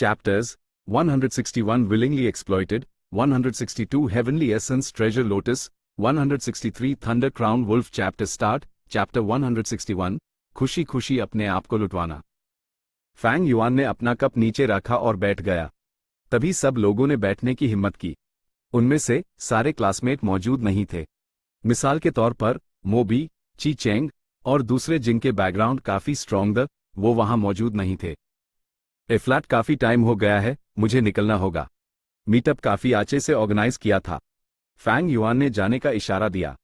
Chapters 161 Willingly Exploited, 162 Heavenly Essence Treasure Lotus, 163 Thunder Crown Wolf Chapter Start, Chapter 161 खुशी खुशी अपने आप को लुटवाना। फैंग युआन ने अपना कप नीचे रखा और बैठ गया। तभी सब लोगों ने बैठने की हिम्मत की। उनमें से सारे क्लासमेट मौजूद नहीं थे। मिसाल के तौर पर मोबी, ची चेंग और दूसरे जिनके बैकग्राउंड काफी स्ट्रॉन्ग द, वो वहां मौजूद नहीं थे। ए फ्लैट काफी टाइम हो गया है, मुझे निकलना होगा। मीटअप काफी आचे से ऑर्गेनाइज किया था। फैंग युआन ने जाने का इशारा दिया।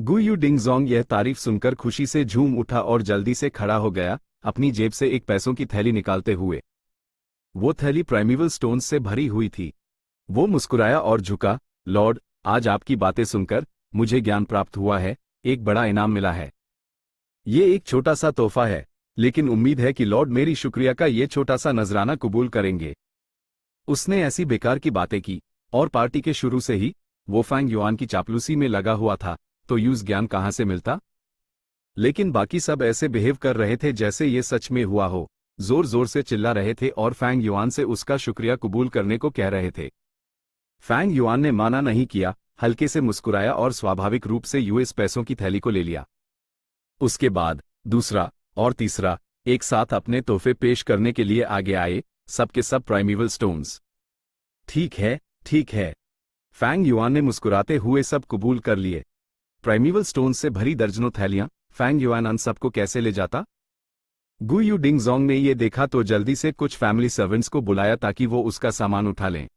गुयू डिंगजोंग यह तारीफ सुनकर खुशी से झूम उठा और जल्दी से खड़ा हो गया, अपनी जेब से एक पैसों की थैली निकालते हुए। वो थैली प्राइमेवल स्टोन्स से भरी हुई थी। वो मुस्कुराया और झुका। लॉर्ड, आज आपकी बातें सुनकर मुझे ज्ञान प्राप्त हुआ है, एक बड़ा इनाम मिला है। ये एक छोटा सा तोहफा है, लेकिन उम्मीद है कि लॉर्ड मेरी शुक्रिया का ये छोटा सा नजराना कबूल करेंगे। उसने ऐसी बेकार की बातें की, और पार्टी के शुरू से ही वो फैंग युआन की चापलूसी में लगा हुआ था, तो यूज ज्ञान कहां से मिलता। लेकिन बाकी सब ऐसे बिहेव कर रहे थे जैसे ये सच में हुआ हो, जोर जोर से चिल्ला रहे थे और फैंग युआन से उसका शुक्रिया कबूल करने को कह रहे थे। फैंग युआन ने माना नहीं किया, हल्के से मुस्कुराया और स्वाभाविक रूप से यूएस पैसों की थैली को ले लिया। उसके बाद दूसरा और तीसरा एक साथ अपने तोहफे पेश करने के लिए आगे आए, सबके सब प्राइमेवल स्टोन्स। ठीक है, ठीक है। फैंग युआन ने मुस्कुराते हुए सब कबूल कर लिए। प्राइमेवल स्टोन्स से भरी दर्जनों थैलियां, फैंग युआन उन सबको कैसे ले जाता। गुयू डिंगजोंग ने ये देखा तो जल्दी से कुछ फैमिली सर्वेंट्स को बुलाया ताकि वो उसका सामान उठा लें।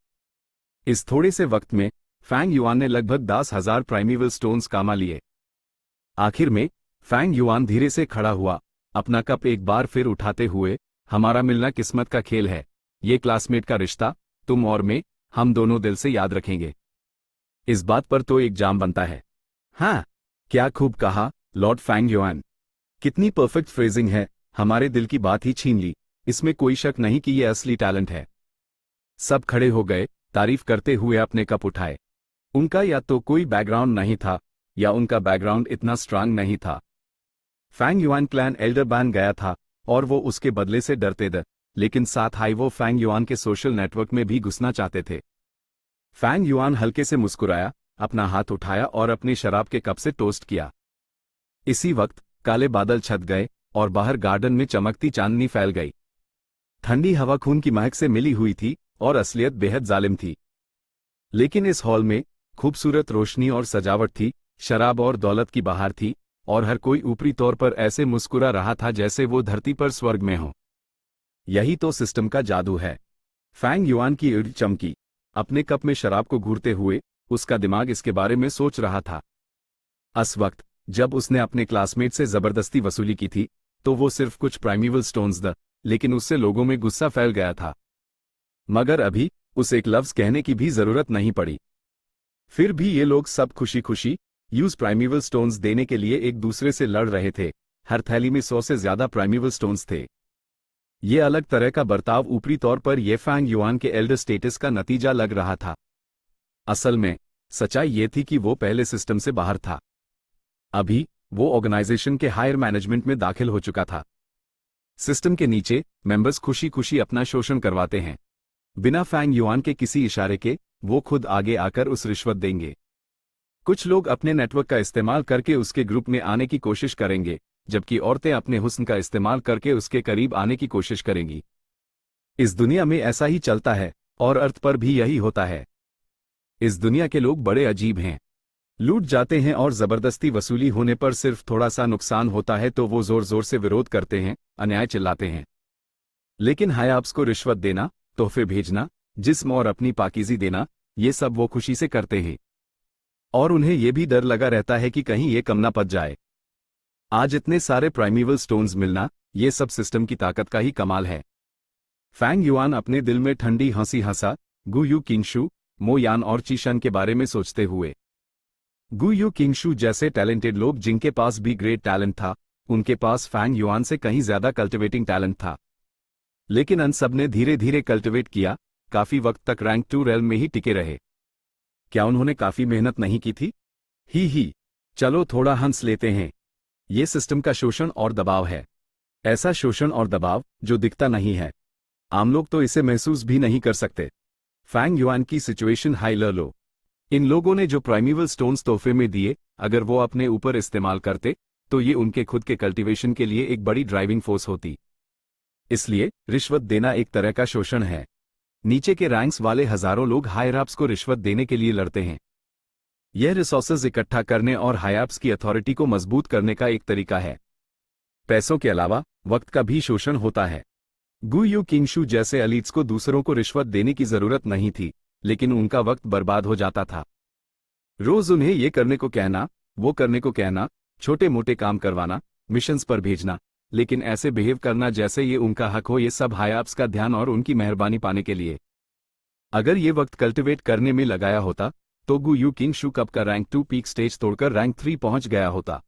इस थोड़े से वक्त में फैंग युआन ने लगभग 10,000 प्राइमेवल स्टोन्स कमा लिए। आखिर में फैंग युआन धीरे से खड़ा हुआ, अपना कप एक बार फिर उठाते हुए। हमारा मिलना किस्मत का खेल है, ये क्लासमेट का रिश्ता, तुम और मैं, हम दोनों दिल से याद रखेंगे। इस बात पर तो एक जाम बनता है। हाँ, क्या खूब कहा लॉर्ड फैंग युआन। कितनी परफेक्ट फ्रेजिंग है, हमारे दिल की बात ही छीन ली। इसमें कोई शक नहीं कि यह असली टैलेंट है। सब खड़े हो गए, तारीफ करते हुए अपने कप उठाए। उनका या तो कोई बैकग्राउंड नहीं था, या उनका बैकग्राउंड इतना स्ट्रांग नहीं था। फैंग युआन क्लैन एल्डर बन गया था, और वो उसके बदले से डरते थे, लेकिन साथ ही वो फैंग युआन के सोशल नेटवर्क में भी घुसना चाहते थे। फैंग युआन हल्के से मुस्कुराया, अपना हाथ उठाया और अपने शराब के कप से टोस्ट किया। इसी वक्त काले बादल छट गए और बाहर गार्डन में चमकती चांदनी फैल गई। ठंडी हवा खून की महक से मिली हुई थी और असलियत बेहद जालिम थी। लेकिन इस हॉल में खूबसूरत रोशनी और सजावट थी, शराब और दौलत की बहार थी, और हर कोई ऊपरी तौर पर ऐसे मुस्कुरा रहा था जैसे वो धरती पर स्वर्ग में हो। यही तो सिस्टम का जादू है। फैंग युआन की ईड़ चमकी। अपने कप में शराब को घूरते हुए उसका दिमाग इसके बारे में सोच रहा था। उस वक्त जब उसने अपने क्लासमेट से जबरदस्ती वसूली की थी, तो वो सिर्फ कुछ प्राइमेवल स्टोन्स द, लेकिन उससे लोगों में गुस्सा फैल गया था। मगर अभी उसे एक लफ्ज कहने की भी जरूरत नहीं पड़ी। फिर भी ये लोग सब खुशी खुशी यूज प्राइमेवल स्टोन्स देने के लिए एक दूसरे से लड़ रहे थे। हर थैली में 100 से ज्यादा प्राइमेवल स्टोन्स थे। ये अलग तरह का बर्ताव ऊपरी तौर पर ये फैंग युआन के एल्डर स्टेटस का नतीजा लग रहा था। असल में सच्चाई ये थी कि वो पहले सिस्टम से बाहर था। अभी वो ऑर्गेनाइजेशन के हायर मैनेजमेंट में दाखिल हो चुका था। सिस्टम के नीचे मेंबर्स खुशी खुशी अपना शोषण करवाते हैं। बिना फैंग युआन के किसी इशारे के वो खुद आगे आकर उस रिश्वत देंगे। कुछ लोग अपने नेटवर्क का इस्तेमाल करके उसके ग्रुप में आने की कोशिश करेंगे, जबकि औरतें अपने हुस्न का इस्तेमाल करके उसके करीब आने की कोशिश करेंगी। इस दुनिया में ऐसा ही चलता है, और अर्थ पर भी यही होता है। इस दुनिया के लोग बड़े अजीब हैं। लूट जाते हैं और जबरदस्ती वसूली होने पर सिर्फ थोड़ा सा नुकसान होता है तो वो जोर जोर से विरोध करते हैं, अन्याय चिल्लाते हैं। लेकिन हायाब्स को रिश्वत देना, तोहफे भेजना, जिस्म और अपनी पाकीज़ी देना, ये सब वो खुशी से करते हैं। और उन्हें यह भी डर लगा रहता है कि कहीं ये कम ना पड़ जाए। आज इतने सारे प्राइमेवल स्टोन्स मिलना, ये सब सिस्टम की ताकत का ही कमाल है। फैंग युआन अपने दिल में ठंडी हंसी हंसा, गुयू किंगशु, मो यान और चीशन के बारे में सोचते हुए। गुयू किंगशु जैसे टैलेंटेड लोग जिनके पास भी ग्रेट टैलेंट था, उनके पास फैंग युआन से कहीं ज्यादा कल्टिवेटिंग टैलेंट था। लेकिन अन सब ने धीरे धीरे कल्टिवेट किया, काफी वक्त तक रैंक 2 रेल में ही टिके रहे। क्या उन्होंने काफी मेहनत नहीं की थी? ही, चलो थोड़ा हंस लेते हैं। ये सिस्टम का शोषण और दबाव है। ऐसा शोषण और दबाव जो दिखता नहीं है। आम लोग तो इसे महसूस भी नहीं कर सकते। फैंग युआन की सिचुएशन हाई लो। इन लोगों ने जो प्राइमेवल स्टोन्स तोहफे में दिए, अगर वो अपने ऊपर इस्तेमाल करते तो ये उनके खुद के कल्टीवेशन के लिए एक बड़ी ड्राइविंग फोर्स होती। इसलिए रिश्वत देना एक तरह का शोषण है। नीचे के रैंक्स वाले हजारों लोग हायर-अप्स को रिश्वत देने के लिए लड़ते हैं। यह रिसोर्सेज इकट्ठा करने और हायर-अप्स की अथॉरिटी को मजबूत करने का एक तरीका है। पैसों के अलावा वक्त का भी शोषण होता है। गु यू किंगशू जैसे एलीट्स को दूसरों को रिश्वत देने की जरूरत नहीं थी, लेकिन उनका वक्त बर्बाद हो जाता था। रोज उन्हें ये करने को कहना, वो करने को कहना, छोटे मोटे काम करवाना, मिशंस पर भेजना, लेकिन ऐसे बिहेव करना जैसे ये उनका हक हो, ये सब हायर-अप्स का ध्यान और उनकी मेहरबानी पाने के लिए। अगर ये वक्त कल्टिवेट करने में लगाया होता तो गु यू किंगशू कप का रैंक 2 पीक स्टेज तोड़कर रैंक 3 पहुंच गया होता।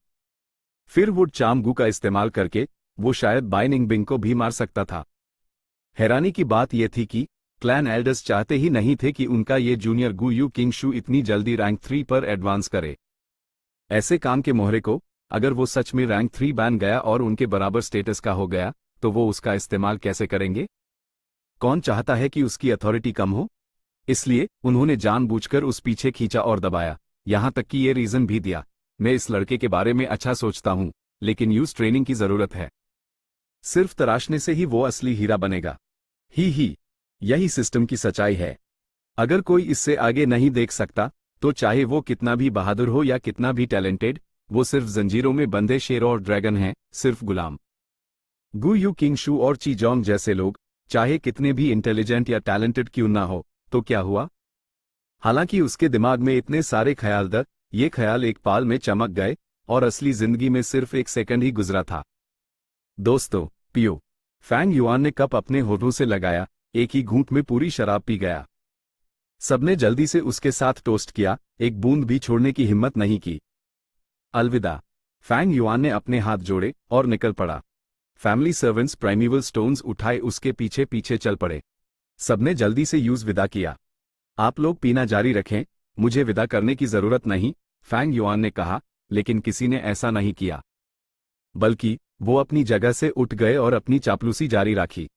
फिर वुड चाम गु का इस्तेमाल करके वो शायद बाइनिंग बिंग को भी मार सकता था। हैरानी की बात यह थी कि क्लैन एल्डर्स चाहते ही नहीं थे कि उनका ये जूनियर गु यू किंगशू इतनी जल्दी रैंक 3 पर एडवांस करे। ऐसे काम के मोहरे को अगर वो सच में रैंक 3 बन गया और उनके बराबर स्टेटस का हो गया, तो वो उसका इस्तेमाल कैसे करेंगे? कौन चाहता है कि उसकी अथॉरिटी कम हो? इसलिए उन्होंने जानबूझकर उस पीछे खींचा और दबाया, यहां तक कि ये रीजन भी दिया, मैं इस लड़के के बारे में अच्छा सोचता हूं, लेकिन यूज ट्रेनिंग की जरूरत है। सिर्फ तराशने से ही वो असली हीरा बनेगा। ही यही सिस्टम की सच्चाई है। अगर कोई इससे आगे नहीं देख सकता, तो चाहे वो कितना भी बहादुर हो या कितना भी टैलेंटेड, वो सिर्फ जंजीरों में बंधे शेर और ड्रैगन हैं, सिर्फ गुलाम। गु यू किंगशू और ची जोंग जैसे लोग चाहे कितने भी इंटेलिजेंट या टैलेंटेड क्यों ना हो, तो क्या हुआ? हालांकि उसके दिमाग में इतने सारे ख्याल थे, ये ख्याल एक पाल में चमक गए और असली जिंदगी में सिर्फ एक सेकंड ही गुजरा था। दोस्तों, पियो। फैंग युआन ने कप अपने होठों से लगाया, एक ही घूंट में पूरी शराब पी गया। सबने जल्दी से उसके साथ टोस्ट किया, एक बूंद भी छोड़ने की हिम्मत नहीं की। अलविदा। फैंग युआन ने अपने हाथ जोड़े और निकल पड़ा। फैमिली सर्वेंट्स प्राइमेवल स्टोन्स उठाए उसके पीछे पीछे चल पड़े। सबने जल्दी से यूज विदा किया। आप लोग पीना जारी रखें, मुझे विदा करने की जरूरत नहीं, फैंग युआन ने कहा, लेकिन किसी ने ऐसा नहीं किया। बल्कि वो अपनी जगह से उठ गए और अपनी चापलूसी जारी रखी।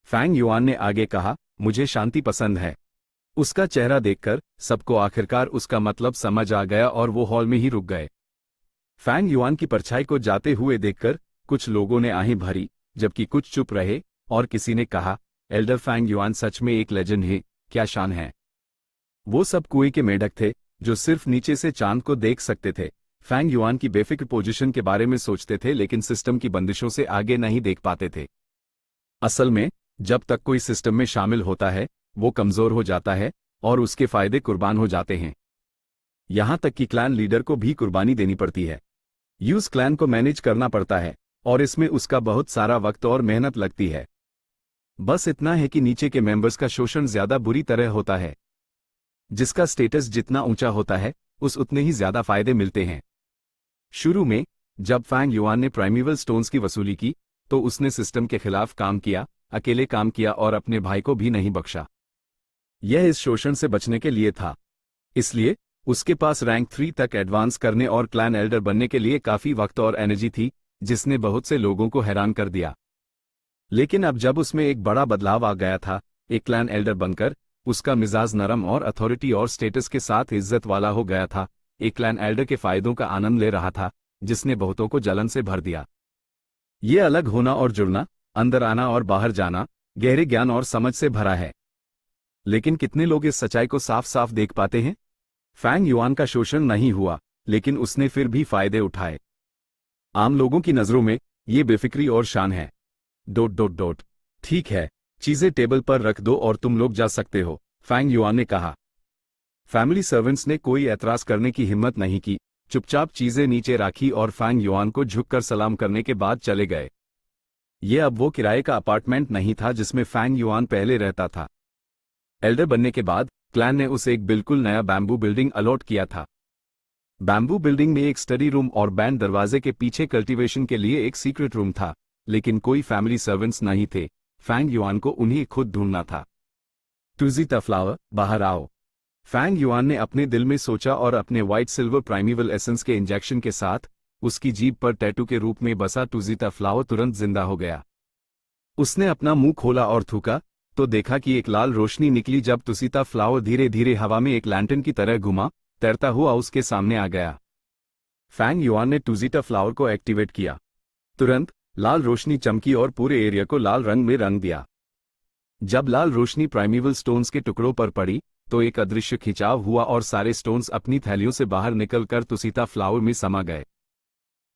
फैंग युआन ने आगे कहा, मुझे शांति पसंद है। उसका चेहरा देखकर सबको आखिरकार उसका मतलब समझ आ गया और वो हॉल में ही रुक गए। फैंग युआन की परछाई को जाते हुए देखकर कुछ लोगों ने आहें भरी, जबकि कुछ चुप रहे, और किसी ने कहा, एल्डर फैंग युआन सच में एक लेजेंड है, क्या शान है। वो सब कुएं के मेढक थे जो सिर्फ नीचे से चांद को देख सकते थे। फैंग युआन की बेफिक्र पोजीशन के बारे में सोचते थे, लेकिन सिस्टम की बंदिशों से आगे नहीं देख पाते थे। असल में जब तक कोई सिस्टम में शामिल होता है, वो कमजोर हो जाता है और उसके फायदे कुर्बान हो जाते हैं। यहां तक कि क्लैन लीडर को भी कुर्बानी देनी पड़ती है। यूज क्लैन को मैनेज करना पड़ता है और इसमें उसका बहुत सारा वक्त और मेहनत लगती है। बस इतना है कि नीचे के मेंबर्स का शोषण ज्यादा बुरी तरह होता है। जिसका स्टेटस जितना ऊंचा होता है, उस उतने ही ज्यादा फायदे मिलते हैं। शुरू में जब फैंग युआन ने प्राइमेवल स्टोन्स की वसूली की, तो उसने सिस्टम के खिलाफ काम किया, अकेले काम किया और अपने भाई को भी नहीं बख्शा। यह इस शोषण से बचने के लिए था। इसलिए उसके पास रैंक 3 तक एडवांस करने और क्लैन एल्डर बनने के लिए काफी वक्त और एनर्जी थी, जिसने बहुत से लोगों को हैरान कर दिया। लेकिन अब जब उसमें एक बड़ा बदलाव आ गया था, एक क्लैन एल्डर बनकर उसका मिजाज नरम और अथॉरिटी और स्टेटस के साथ इज्जत वाला हो गया था। एक क्लैन एल्डर के फायदों का आनंद ले रहा था, जिसने बहुतों को जलन से भर दिया। ये अलग होना और जुड़ना, अंदर आना और बाहर जाना, गहरे ज्ञान और समझ से भरा है। लेकिन कितने लोग इस सच्चाई को साफ साफ देख पाते हैं? फैंग युआन का शोषण नहीं हुआ, लेकिन उसने फिर भी फायदे उठाए। आम लोगों की नजरों में ये बेफिक्री और शान है। ... ठीक है, चीजें टेबल पर रख दो और तुम लोग जा सकते हो, फैंग युआन ने कहा। फैमिली सर्वेंट्स ने कोई एतराज करने की हिम्मत नहीं की, चुपचाप चीजें नीचे रखी और फैंग युआन को झुककर सलाम करने के बाद चले गए। ये अब वो किराए का अपार्टमेंट नहीं था जिसमें फैंग युआन पहले रहता था। एल्डर बनने के बाद क्लैन ने उसे एक बिल्कुल नया बैम्बू बिल्डिंग अलॉट किया था। बैम्बू बिल्डिंग में एक स्टडी रूम और बैंड दरवाजे के पीछे कल्टीवेशन के लिए एक सीक्रेट रूम था, लेकिन कोई फैमिली सर्वेंट्स नहीं थे। फैंग युआन को उन्हें खुद ढूंढना था। टूजिता फ्लावर, बाहर आओ, फैंग युआन ने अपने दिल में सोचा और अपने व्हाइट सिल्वर प्राइमेवल एसेंस के इंजेक्शन के साथ उसकी जीभ पर टैटू के रूप में बसा टूजिता फ्लावर तुरंत जिंदा हो गया। उसने अपना मुंह खोला और थूका तो देखा कि एक लाल रोशनी निकली जब तुसीता फ्लावर धीरे धीरे हवा में एक लैंटर्न की तरह घुमा, तैरता हुआ उसके सामने आ गया। फैंग युआन ने तुसीता फ्लावर को एक्टिवेट किया। तुरंत लाल रोशनी चमकी और पूरे एरिया को लाल रंग में रंग दिया। जब लाल रोशनी प्राइमेवल स्टोन्स के टुकड़ों पर पड़ी तो एक अदृश्य खिंचाव हुआ और सारे स्टोन्स अपनी थैलियों से बाहर निकलकर तुसीता फ्लावर में समा गए।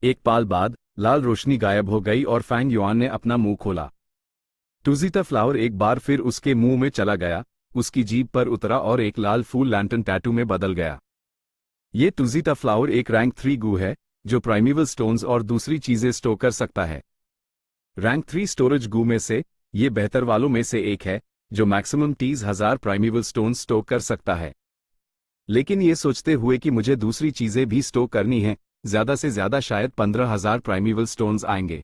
एक पल बाद लाल रोशनी गायब हो गई और फैंग युआन ने अपना मुंह खोला। तुसीता फ्लावर एक बार फिर उसके मुंह में चला गया, उसकी जीभ पर उतरा और एक लाल फूल लैंटर्न टैटू में बदल गया। ये तुसीता फ्लावर एक रैंक 3 गू है जो प्राइमेवल स्टोन्स और दूसरी चीजें स्टोर कर सकता है। रैंक 3 स्टोरेज गू में से ये बेहतर वालों में से एक है जो मैक्सिमम 30,000 प्राइमेवल स्टोन्स स्टोर कर सकता है। लेकिन ये सोचते हुए कि मुझे दूसरी चीजें भी स्टोर करनी है, ज्यादा से ज्यादा शायद 15,000 प्राइमेवल स्टोन्स आएंगे।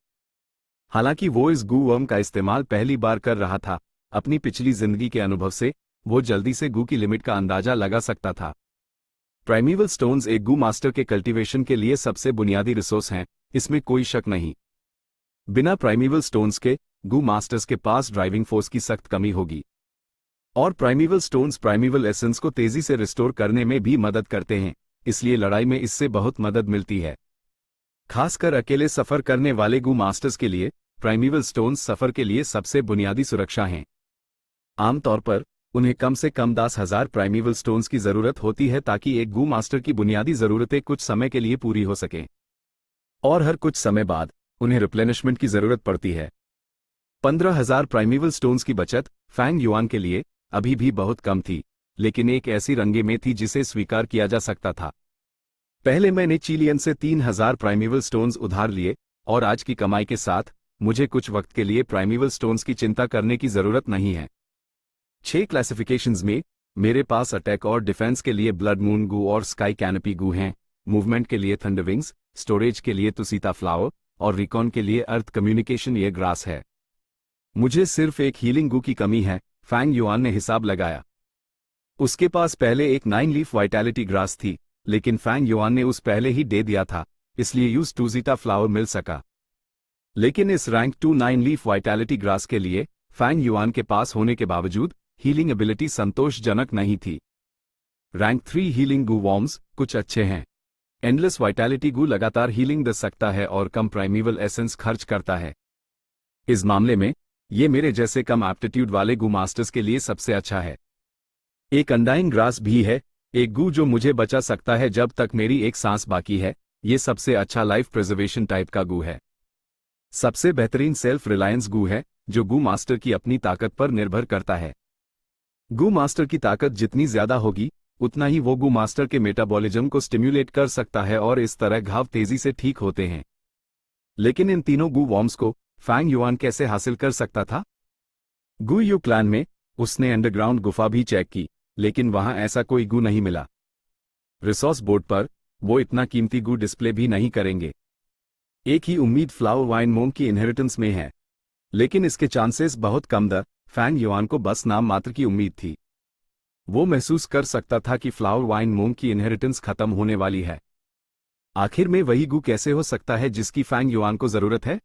हालांकि वो इस गू वर्म का इस्तेमाल पहली बार कर रहा था, अपनी पिछली जिंदगी के अनुभव से वो जल्दी से गू की लिमिट का अंदाजा लगा सकता था। प्राइमेवल स्टोन्स एक गू मास्टर के कल्टीवेशन के लिए सबसे बुनियादी रिसोर्स हैं, इसमें कोई शक नहीं। बिना प्राइमेवल स्टोन्स के गू मास्टर्स के पास ड्राइविंग फोर्स की सख्त कमी होगी। और प्राइमेवल स्टोन्स प्राइमेवल एसेंस को तेजी से रिस्टोर करने में भी मदद करते हैं, इसलिए लड़ाई में इससे बहुत मदद मिलती है। खासकर अकेले सफर करने वाले गू मास्टर्स के लिए प्राइमेवल स्टोन्स सफर के लिए सबसे बुनियादी सुरक्षा हैं। आमतौर पर उन्हें कम से कम 10,000 प्राइमेवल स्टोन्स की जरूरत होती है ताकि एक गू मास्टर की बुनियादी जरूरतें कुछ समय के लिए पूरी हो सकें, और हर कुछ समय बाद उन्हें रिप्लेनिशमेंट की जरूरत पड़ती है। 15,000 प्राइमेवल स्टोन्स की बचत फैंग युआन के लिए अभी भी बहुत कम थी, लेकिन एक ऐसी रंगे में थी जिसे स्वीकार किया जा सकता था। पहले मैंने चिलियन से 3,000 प्राइमेवल स्टोन्स उधार लिए और आज की कमाई के साथ मुझे कुछ वक्त के लिए प्राइमेवल स्टोन्स की चिंता करने की जरूरत नहीं है। 6 क्लासिफिकेशंस में मेरे पास अटैक और डिफेंस के लिए ब्लड मून गू और स्काई कैनपी गू हैं, मूवमेंट के लिए थंडरविंग्स, स्टोरेज के लिए तुसीता फ्लावर और रिकॉन के लिए अर्थ कम्युनिकेशन ये ग्रास है। मुझे सिर्फ एक हीलिंग गू की कमी है, फैंग युआन ने हिसाब लगाया। उसके पास पहले एक 9 लीफ वाइटैलिटी ग्रास थी, लेकिन फैंग युआन ने उस पहले ही दे दिया था, इसलिए यूज तुसीता फ्लावर मिल सका। लेकिन इस रैंक 2 9 लीफ वाइटैलिटी ग्रास के लिए फैंग युआन के पास होने के बावजूद हीलिंग एबिलिटी संतोषजनक नहीं थी। रैंक 3 हीलिंग गू वॉर्म्स कुछ अच्छे हैं। एंडलेस वाइटैलिटी गू लगातार हीलिंग दे सकता है और कम प्राइमेवल एसेंस खर्च करता है। इस मामले में ये मेरे जैसे कम एप्टीट्यूड वाले गू मास्टर्स के लिए सबसे अच्छा है। एक अनडाइंग ग्रास भी है, एक गू जो मुझे बचा सकता है जब तक मेरी एक सांस बाकी है। ये सबसे अच्छा लाइफ प्रिजर्वेशन टाइप का गू है। सबसे बेहतरीन सेल्फ रिलायंस गू है जो गू मास्टर की अपनी ताकत पर निर्भर करता है। गू मास्टर की ताकत जितनी ज्यादा होगी उतना ही वो गू मास्टर के मेटाबॉलिज्म को स्टिम्युलेट कर सकता है और इस तरह घाव तेजी से ठीक होते हैं। लेकिन इन तीनों गू वॉर्म्स को फैंग युआन कैसे हासिल कर सकता था? गू यू क्लैन में उसने अंडरग्राउंड गुफा भी चेक की, लेकिन वहां ऐसा कोई गू नहीं मिला। रिसोर्स बोर्ड पर वो इतना कीमती गू डिस्प्ले भी नहीं करेंगे। एक ही उम्मीद फ्लावर वाइन मोंग की इनहेरिटेंस में है, लेकिन इसके चांसेस बहुत कम द फैंग युआन को बस नाम मात्र की उम्मीद थी। वो महसूस कर सकता था कि फ्लावर वाइन मोंग की इनहेरिटेंस खत्म होने वाली है। आखिर में वही गू कैसे हो सकता है जिसकी फैंग युआन को जरूरत है?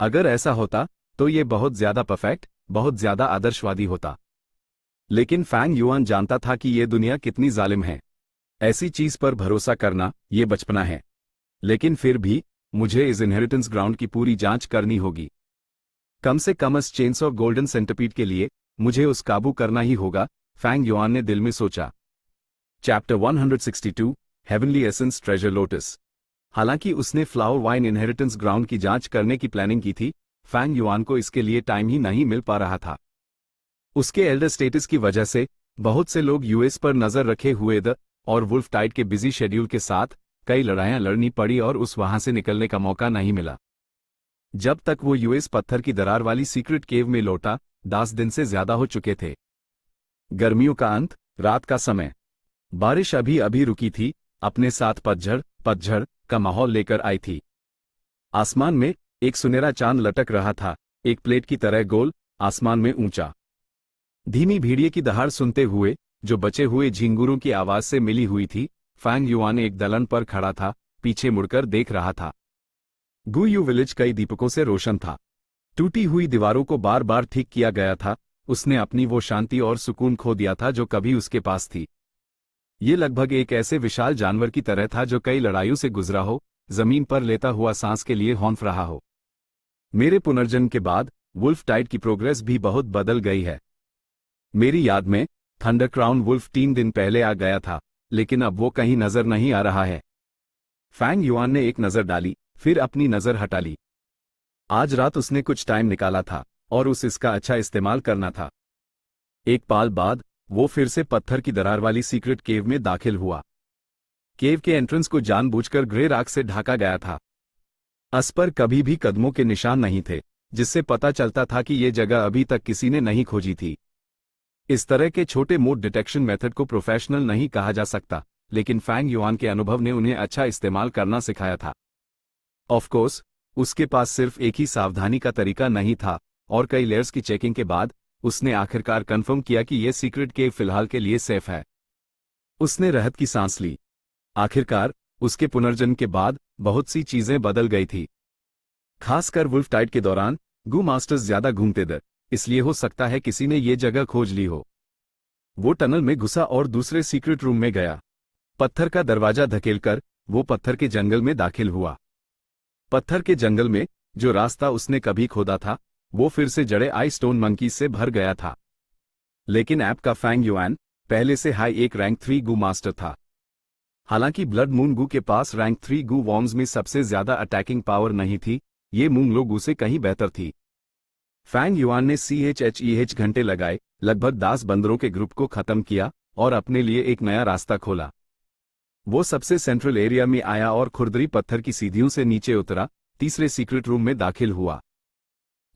अगर ऐसा होता तो ये बहुत ज्यादा परफेक्ट, बहुत ज्यादा आदर्शवादी होता। लेकिन फैंग युआन जानता था कि ये दुनिया कितनी जालिम है। ऐसी चीज पर भरोसा करना ये बचपना है। लेकिन फिर भी मुझे इस इनहेरिटेंस ग्राउंड की पूरी जांच करनी होगी। कम से कम इस चेनसॉ गोल्डन सेंटिपीड के लिए मुझे उस काबू करना ही होगा, फैंग युआन ने दिल में सोचा। Chapter 162 heavenly essence treasure lotus. हालांकि उसने फ्लावर वाइन इनहेरिटेंस ग्राउंड की जांच करने की प्लानिंग की थी, फैंग युआन को इसके लिए टाइम ही नहीं मिल पा रहा था। उसके एल्डर स्टेटस की वजह से बहुत से लोग यूएस पर नजर रखे हुए द और वुल्फ टाइड के बिजी शेड्यूल के साथ कई लड़ाइयां लड़नी पड़ी और उस वहां से निकलने का मौका नहीं मिला। जब तक वो यूएस पत्थर की दरार वाली सीक्रेट केव में लौटा 10 दिन से ज्यादा हो चुके थे। गर्मियों का अंत, रात का समय। बारिश अभी अभी रुकी थी, अपने साथ पतझड़ का माहौल लेकर आई थी। आसमान में एक सुनहरा चांद लटक रहा था, एक प्लेट की तरह गोल, आसमान में ऊंचा। धीमी भेड़िए की दहाड़ सुनते हुए जो बचे हुए झिंगुरों की आवाज से मिली हुई थी, फैंग युआन एक दलन पर खड़ा था, पीछे मुड़कर देख रहा था। गू यू विलेज कई दीपकों से रोशन था। टूटी हुई दीवारों को बार बार ठीक किया गया था। उसने अपनी वो शांति और सुकून खो दिया था जो कभी उसके पास थी। ये लगभग एक ऐसे विशाल जानवर की तरह था जो कई लड़ाइयों से गुजरा हो, जमीन पर लेता हुआ सांस के लिए हौंफ रहा हो। मेरे पुनर्जन्म के बाद वुल्फ टाइड की प्रोग्रेस भी बहुत बदल गई है। मेरी याद में थंडर क्राउन वुल्फ 3 दिन पहले आ गया था, लेकिन अब वो कहीं नजर नहीं आ रहा है। फैंग युआन ने एक नजर डाली, फिर अपनी नजर हटा ली। आज रात उसने कुछ टाइम निकाला था और इसका अच्छा इस्तेमाल करना था। एक पल बाद वो फिर से पत्थर की दरार वाली सीक्रेट केव में दाखिल हुआ। केव के एंट्रेंस को जानबूझकर ग्रे राख से ढका गया था। उस पर कभी भी कदमों के निशान नहीं थे, जिससे पता चलता था कि ये जगह अभी तक किसी ने नहीं खोजी थी। इस तरह के छोटे मोड डिटेक्शन मेथड को प्रोफेशनल नहीं कहा जा सकता, लेकिन फैंग युआन के अनुभव ने उन्हें अच्छा इस्तेमाल करना सिखाया था। ऑफ कोर्स, उसके पास सिर्फ एक ही सावधानी का तरीका नहीं था, और कई लेयर्स की चेकिंग के बाद उसने आखिरकार कंफर्म किया कि यह सीक्रेट केव फिलहाल के लिए सेफ है। उसने राहत की सांस ली। आखिरकार उसके पुनर्जन्म के बाद बहुत सी चीजें बदल गई थी। खासकर वुल्फ टाइड के दौरान गू मास्टर्स ज्यादा घूमते थे, इसलिए हो सकता है किसी ने ये जगह खोज ली हो। वो टनल में घुसा और दूसरे सीक्रेट रूम में गया। पत्थर का दरवाजा धकेलकर वो पत्थर के जंगल में दाखिल हुआ। पत्थर के जंगल में जो रास्ता उसने कभी खोदा था वो फिर से जड़े आई स्टोन मंकीज से भर गया था। लेकिन ऐप का फैंग युआन पहले से हाई एक रैंक 3 गू मास्टर था। हालांकि ब्लड मून गू के पास रैंक 3 गू वॉर्म्स में सबसे ज्यादा अटैकिंग पावर नहीं थी, ये मूंगलो गू से कहीं बेहतर थी। फैंग युआन ने CHEH घंटे लगाए, लगभग 10 बंदरों के ग्रुप को खत्म किया और अपने लिए एक नया रास्ता खोला। वो सबसे सेंट्रल एरिया में आया और खुरदरी पत्थर की सीढ़ियों से नीचे उतरा, तीसरे सीक्रेट रूम में दाखिल हुआ।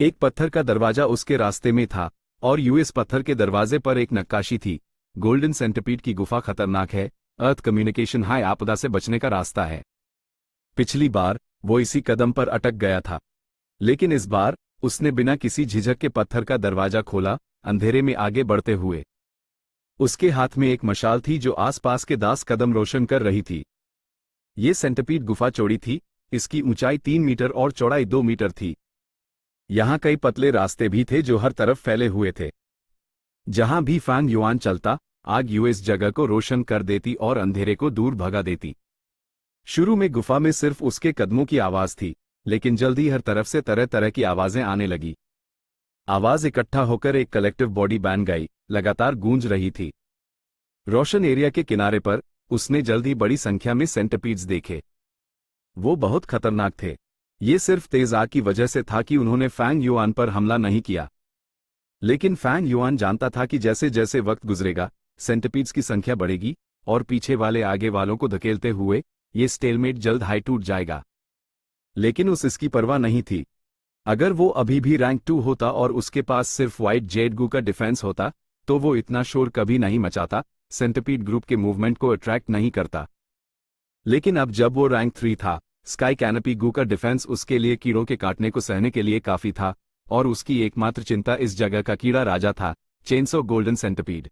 एक पत्थर का दरवाजा उसके रास्ते में था और यूएस पत्थर के दरवाजे पर एक नक्काशी थी। गोल्डन सेंटिपीड की गुफा खतरनाक है, अर्थ कम्युनिकेशन हाई आपदा से बचने का रास्ता है। पिछली बार वो इसी कदम पर अटक गया था, लेकिन इस बार उसने बिना किसी झिझक के पत्थर का दरवाजा खोला, अंधेरे में आगे बढ़ते हुए। उसके हाथ में एक मशाल थी जो आसपास के 10 कदम रोशन कर रही थी। ये सेंटिपीड गुफा चौड़ी थी, इसकी ऊंचाई 3 मीटर और चौड़ाई 2 मीटर थी। यहां कई पतले रास्ते भी थे जो हर तरफ फैले हुए थे। जहां भी फैंग युआन चलता, आग यूएस जगह को रोशन कर देती और अंधेरे को दूर भगा देती। शुरू में गुफा में सिर्फ उसके कदमों की आवाज थी, लेकिन जल्दी हर तरफ से तरह तरह की आवाजें आने लगी। आवाज इकट्ठा होकर एक कलेक्टिव बॉडी बन गई, लगातार गूंज रही थी। रोशन एरिया के किनारे पर उसने जल्दी बड़ी संख्या में सेंटिपीड्स देखे। वो बहुत खतरनाक थे। ये सिर्फ तेज आग की वजह से था कि उन्होंने फैंग युआन पर हमला नहीं किया। लेकिन फैंग युआन जानता था कि जैसे जैसे वक्त गुजरेगा, सेंटिपीड्स की संख्या बढ़ेगी और पीछे वाले आगे वालों को धकेलते हुए ये स्टेलमेट जल्द हाई टूट जाएगा। लेकिन इसकी परवाह नहीं थी। अगर वो अभी भी रैंक 2 होता और उसके पास सिर्फ व्हाइट जेड गू का डिफेंस होता, तो वो इतना शोर कभी नहीं मचाता, सेंटिपीड ग्रुप के मूवमेंट को अट्रैक्ट नहीं करता। लेकिन अब जब वो रैंक 3 था, स्काई कैनपी गू का डिफेंस उसके लिए कीड़ों के काटने को सहने के लिए काफी था, और उसकी एकमात्र चिंता इस जगह का कीड़ा राजा था, चेनसो गोल्डन सेंटिपीड।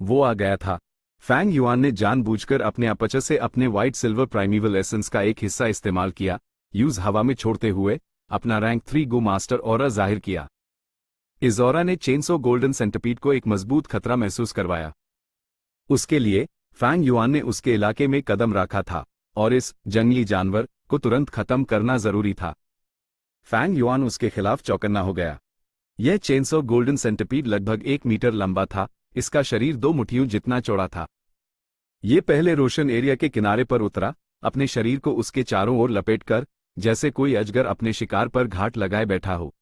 वो आ गया था। फैंग युआन ने जानबूझकर अपने अपचर से अपने व्हाइट सिल्वर प्राइमीवल एसेंस का एक हिस्सा इस्तेमाल किया, यूज हवा में छोड़ते हुए अपना रैंक 3 गो मास्टर ऑरा जाहिर किया। इस ऑरा ने चेनसो गोल्डन सेंटिपीड को एक मजबूत खतरा महसूस करवाया। उसके लिए फैंग युआन ने उसके इलाके में कदम रखा था और इस जंगली जानवर को तुरंत खत्म करना जरूरी था। फैंग युआन उसके खिलाफ चौकन्ना हो गया। यह चेनसो गोल्डन सेंटिपीड लगभग 1 मीटर लंबा था, इसका शरीर 2 मुट्ठियों जितना चौड़ा था। ये पहले रोशन एरिया के किनारे पर उतरा, अपने शरीर को उसके चारों ओर लपेटकर, जैसे कोई अजगर अपने शिकार पर घाट लगाए बैठा हो।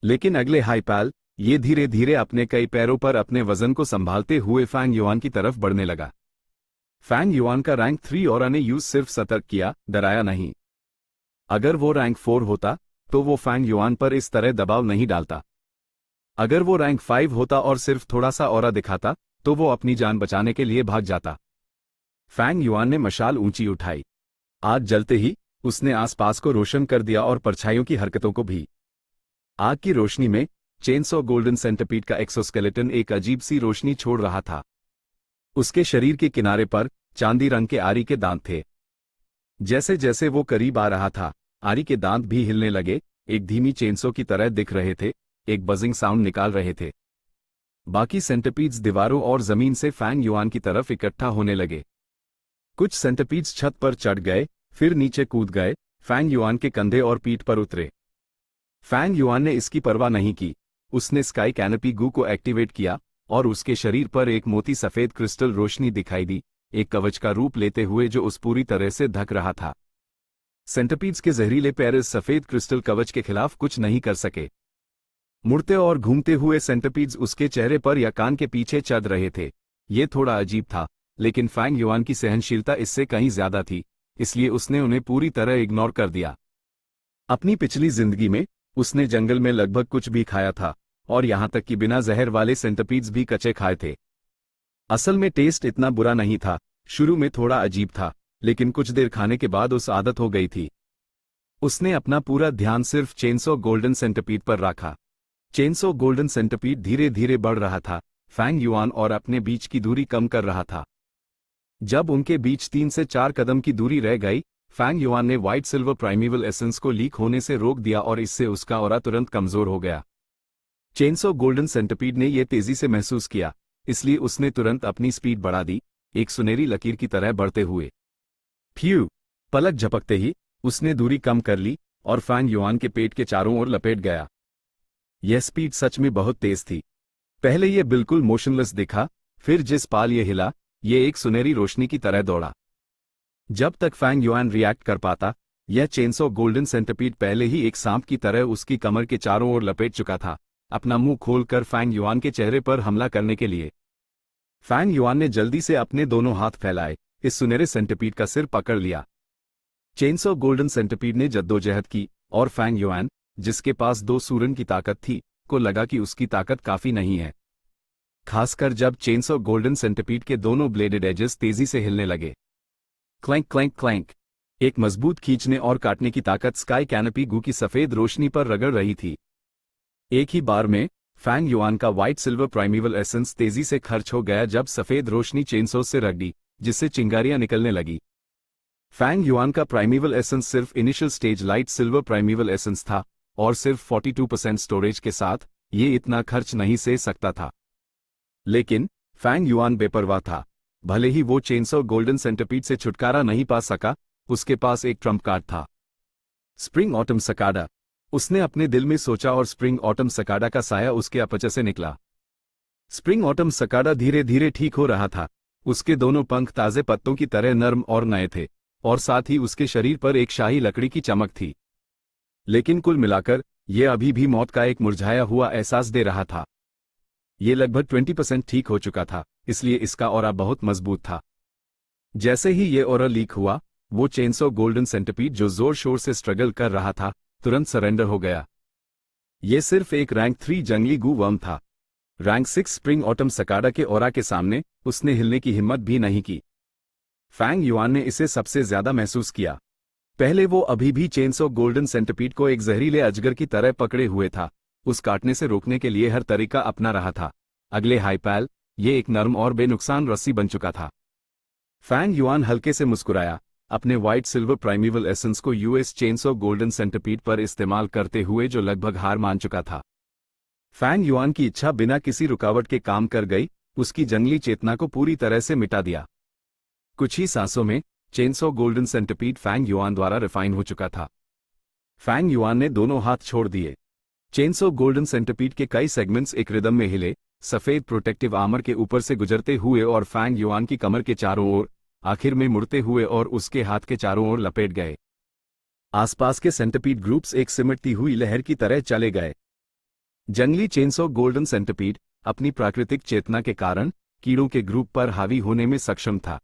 लेकिन अगले हाईपैल ये धीरे धीरे अपने कई पैरों पर अपने वजन को संभालते हुए फैंग युआन की तरफ बढ़ने लगा। फैंग युआन का रैंक 3 ऑरा ने यूज सिर्फ सतर्क किया, डराया नहीं। अगर वो रैंक 4 होता तो वो फैंग युआन पर इस तरह दबाव नहीं डालता। अगर वो रैंक 5 होता और सिर्फ थोड़ा सा ऑरा दिखाता तो वो अपनी जान बचाने के लिए भाग जाता। फैंग युआन ने मशाल ऊंची उठाई। आग जलते ही उसने आसपास को रोशन कर दिया और परछाइयों की हरकतों को भी। आग की रोशनी में चेनसो गोल्डन सेंटिपीड का एक्सोस्केलेटन एक अजीब सी रोशनी छोड़ रहा था। उसके शरीर के किनारे पर चांदी रंग के आरी के दांत थे। जैसे जैसे वो करीब आ रहा था, आरी के दांत भी हिलने लगे, एक धीमी चेनसो की तरह दिख रहे थे, एक बजिंग साउंड निकाल रहे थे। बाकी सेंटिपीड्स दीवारों और जमीन से फैंग युआन की तरफ इकट्ठा होने लगे। कुछ सेंटिपीड्स छत पर चढ़ गए, फिर नीचे कूद गए, फैंग युआन के कंधे और पीठ पर उतरे। फैंग युआन ने इसकी परवाह नहीं की। उसने स्काई कैनोपी गू को एक्टिवेट किया और उसके शरीर पर एक मोती सफेद क्रिस्टल रोशनी दिखाई दी, एक कवच का रूप लेते हुए जो उस पूरी तरह से ढक रहा था। सेंटिपीड्स के जहरीले पैर इस सफेद क्रिस्टल कवच के खिलाफ कुछ नहीं कर सके। मुड़ते और घूमते हुए सेंटिपीड्स उसके चेहरे पर या कान के पीछे चढ़ रहे थे। ये थोड़ा अजीब था, लेकिन फैंग युआन की सहनशीलता इससे कहीं ज्यादा थी, इसलिए उसने उन्हें पूरी तरह इग्नोर कर दिया। अपनी पिछली जिंदगी में उसने जंगल में लगभग कुछ भी खाया था, और यहां तक कि बिना जहर वाले सेंटिपीड्स भी कच्चे खाए थे। असल में टेस्ट इतना बुरा नहीं था, शुरू में थोड़ा अजीब था, लेकिन कुछ देर खाने के बाद उस आदत हो गई थी। उसने अपना पूरा ध्यान सिर्फ चेनसो गोल्डन सेंटिपीड पर रखा। चेनसो गोल्डन सेंटिपीड धीरे धीरे बढ़ रहा था, फैंग युआन और अपने बीच की दूरी कम कर रहा था। जब उनके बीच 3 से 4 कदम की दूरी रह गई, फैंग युआन ने व्हाइट सिल्वर प्राइमेवल एसेंस को लीक होने से रोक दिया और इससे उसका ऑरा तुरंत कमजोर हो गया। चेनसो गोल्डन सेंटिपीड ने यह तेजी से महसूस किया, इसलिए उसने तुरंत अपनी स्पीड बढ़ा दी, एक सुनहरी लकीर की तरह बढ़ते हुए। फ्यू! पलक झपकते ही उसने दूरी कम कर ली और फैंग युआन के पेट के चारों ओर लपेट गया। यह स्पीड सच में बहुत तेज थी। पहले यह बिल्कुल मोशनलेस दिखा, फिर जिस पाल यह हिला, यह एक सुनहरी रोशनी की तरह दौड़ा। जब तक फैंग युआन रिएक्ट कर पाता, यह चेनसो गोल्डन सेंटिपीड पहले ही एक सांप की तरह उसकी कमर के चारों ओर लपेट चुका था, अपना मुंह खोलकर फैंग युआन के चेहरे पर हमला करने के लिए। फैंग युआन ने जल्दी से अपने दोनों हाथ फैलाए, इस सुनहरे सेंटिपीड का सिर पकड़ लिया। चेनसो गोल्डन सेंटिपीड ने जद्दोजहद की, और फैंग युआन, जिसके पास 2 सूरन की ताकत थी, को लगा कि उसकी ताकत काफी नहीं है। खासकर जब चेनसो गोल्डन सेंटिपीड के दोनों ब्लेडेड एजेस तेजी से हिलने लगे। Clank clank clank! एक मजबूत खींचने और काटने की ताकत स्काई कैनोपी गू की सफेद रोशनी पर रगड़ रही थी। एक ही बार में फैंग युआन का व्हाइट सिल्वर प्राइमेवल एसेंस तेजी से खर्च हो गया जब सफेद रोशनी चेनसो से रगड़ी, जिससे चिंगारियां निकलने लगी। फैंग युआन का प्राइमेवल एसेंस सिर्फ initial stage light silver primeval essence था, और सिर्फ 42% स्टोरेज के साथ ये इतना खर्च नहीं सह सकता था। लेकिन फैंग युआन बेपरवाह था। भले ही वो चेनसो गोल्डन सेंटिपीड से छुटकारा नहीं पा सका, उसके पास एक ट्रम्प कार्ड था, स्प्रिंग ऑटम सकाडा। उसने अपने दिल में सोचा और स्प्रिंग ऑटम सकाडा का साया उसके अपचे से निकला। स्प्रिंग ऑटम सकाडा धीरे धीरे ठीक हो रहा था। उसके दोनों पंख ताजे पत्तों की तरह नर्म और नए थे, और साथ ही उसके शरीर पर एक शाही लकड़ी की चमक थी। लेकिन कुल मिलाकर यह अभी भी मौत का एक मुरझाया हुआ एहसास दे रहा था। यह लगभग 20% ठीक हो चुका था, इसलिए इसका ऑरा बहुत मजबूत था। जैसे ही यह ऑरा लीक हुआ, वो चेनसो गोल्डन सेंटिपीड जो जोर शोर से स्ट्रगल कर रहा था, तुरंत सरेंडर हो गया। यह सिर्फ एक रैंक 3 जंगली गू वर्म था। रैंक 6 स्प्रिंग ऑटम सकाडा के ऑरा के सामने उसने हिलने की हिम्मत भी नहीं की। फैंग युआन ने इसे सबसे ज्यादा महसूस किया। पहले वो अभी भी चेनसो गोल्डन सेंटिपीड को एक जहरीले अजगर की तरह पकड़े हुए था, उस काटने से रोकने के लिए हर तरीका अपना रहा था। अगले हाईपैल, ये एक नर्म और बेनुकसान रस्सी बन चुका था। फैंग युआन हल्के से मुस्कुराया, अपने व्हाइट सिल्वर प्राइमेवल एसेंस को यूएस चेनसो गोल्डन सेंटिपीड पर इस्तेमाल करते हुए जो लगभग हार मान चुका था। फैंग युआन की इच्छा बिना किसी रुकावट के काम कर गई, उसकी जंगली चेतना को पूरी तरह से मिटा दिया। कुछ ही सांसों में chainsaw golden centipede Fang Yuan द्वारा रिफाइन हो चुका था। फैंग युआन ने दोनों हाथ छोड़ दिए। चेनसो गोल्डन सेंटिपीड के कई सेगमेंट्स एक रिदम में हिले, सफेद प्रोटेक्टिव आर्मर के ऊपर से गुजरते हुए और फैंग युआन की कमर के चारों ओर, आखिर में मुड़ते हुए और उसके हाथ के चारों ओर लपेट गए। आसपास के सेंटिपीड ग्रुप्स एक सिमटती हुई लहर की तरह चले गए। जंगली चेनसो गोल्डन सेंटिपीड अपनी प्राकृतिक चेतना के कारण कीड़ों के ग्रुप पर हावी होने में सक्षम था।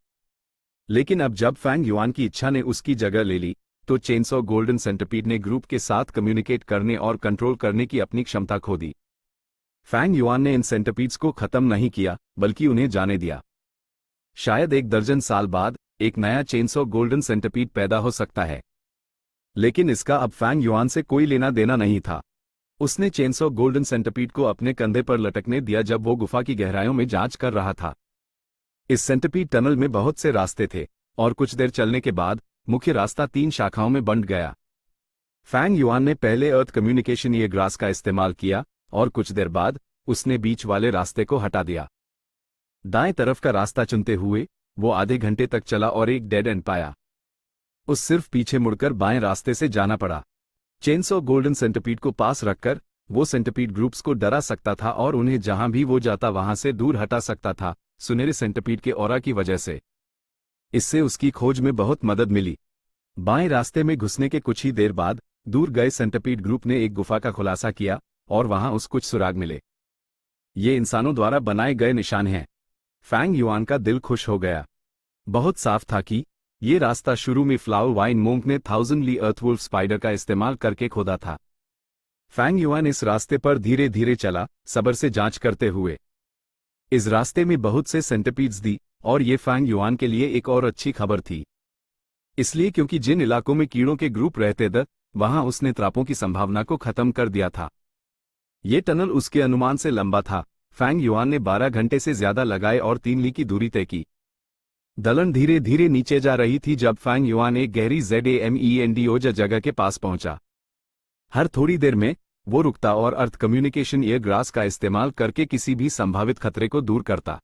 लेकिन अब जब फैंग युआन की इच्छा ने उसकी जगह ले ली, तो चेनसो गोल्डन सेंटिपीड ने ग्रुप के साथ कम्युनिकेट करने और कंट्रोल करने की अपनी क्षमता खो दी। फैंग युआन ने इन सेंटिपीड्स को खत्म नहीं किया, बल्कि उन्हें जाने दिया। शायद 1 दर्जन साल बाद एक नया चेनसो गोल्डन सेंटिपीड पैदा हो सकता है, लेकिन इसका अब फैंग युआन से कोई लेना देना नहीं था। उसने चेनसो गोल्डन सेंटिपीड को अपने कंधे पर लटकने दिया जब वो गुफा की गहराइयों में जांच कर रहा था। इस सेंटिपीड टनल में बहुत से रास्ते थे, और कुछ देर चलने के बाद मुख्य रास्ता 3 शाखाओं में बंट गया। फैंग युआन ने पहले अर्थ कम्युनिकेशन ये ग्रास का इस्तेमाल किया और कुछ देर बाद उसने बीच वाले रास्ते को हटा दिया। दाएं तरफ का रास्ता चुनते हुए वो आधे घंटे तक चला और एक डेड एंड पाया। उस सिर्फ पीछे मुड़कर बाएं रास्ते से जाना पड़ा। चेनसॉ गोल्डन सेंटिपीड को पास रखकर वो सेंटिपीड ग्रुप्स को डरा सकता था और उन्हें जहां भी वो जाता वहां से दूर हटा सकता था, सुनहरे सेंटिपीड के ऑरा की वजह से। इससे उसकी खोज में बहुत मदद मिली। बाएं रास्ते में घुसने के कुछ ही देर बाद दूर गए सेंटिपीड ग्रुप ने एक गुफा का खुलासा किया और वहां उस कुछ सुराग मिले। ये इंसानों द्वारा बनाए गए निशान हैं। फैंग युआन का दिल खुश हो गया। बहुत साफ था कि ये रास्ता शुरू में फ्लावर वाइन मोंक ने 1000 ली अर्थवुल्फ स्पाइडर का इस्तेमाल करके खोदा था। फैंग युआन इस रास्ते पर धीरे धीरे चला, सब्र से जांच करते हुए। इस रास्ते में बहुत से सेंटिपीड्स दी और ये फैंग युआन के लिए एक और अच्छी खबर थी। इसलिए क्योंकि जिन इलाकों में कीड़ों के ग्रुप रहते थे वहां उसने त्रापों की संभावना को खत्म कर दिया था। ये टनल उसके अनुमान से लंबा था। फैंग युआन ने 12 घंटे से ज्यादा लगाए और 3 ली की दूरी तय की। दलदल धीरे धीरे नीचे जा रही थी जब फैंग युआन एक गहरी ZAMENDOJ जगह के पास पहुंचा। हर थोड़ी देर में वो रुकता और अर्थ कम्युनिकेशन ईयर ग्रास का इस्तेमाल करके किसी भी संभावित खतरे को दूर करता।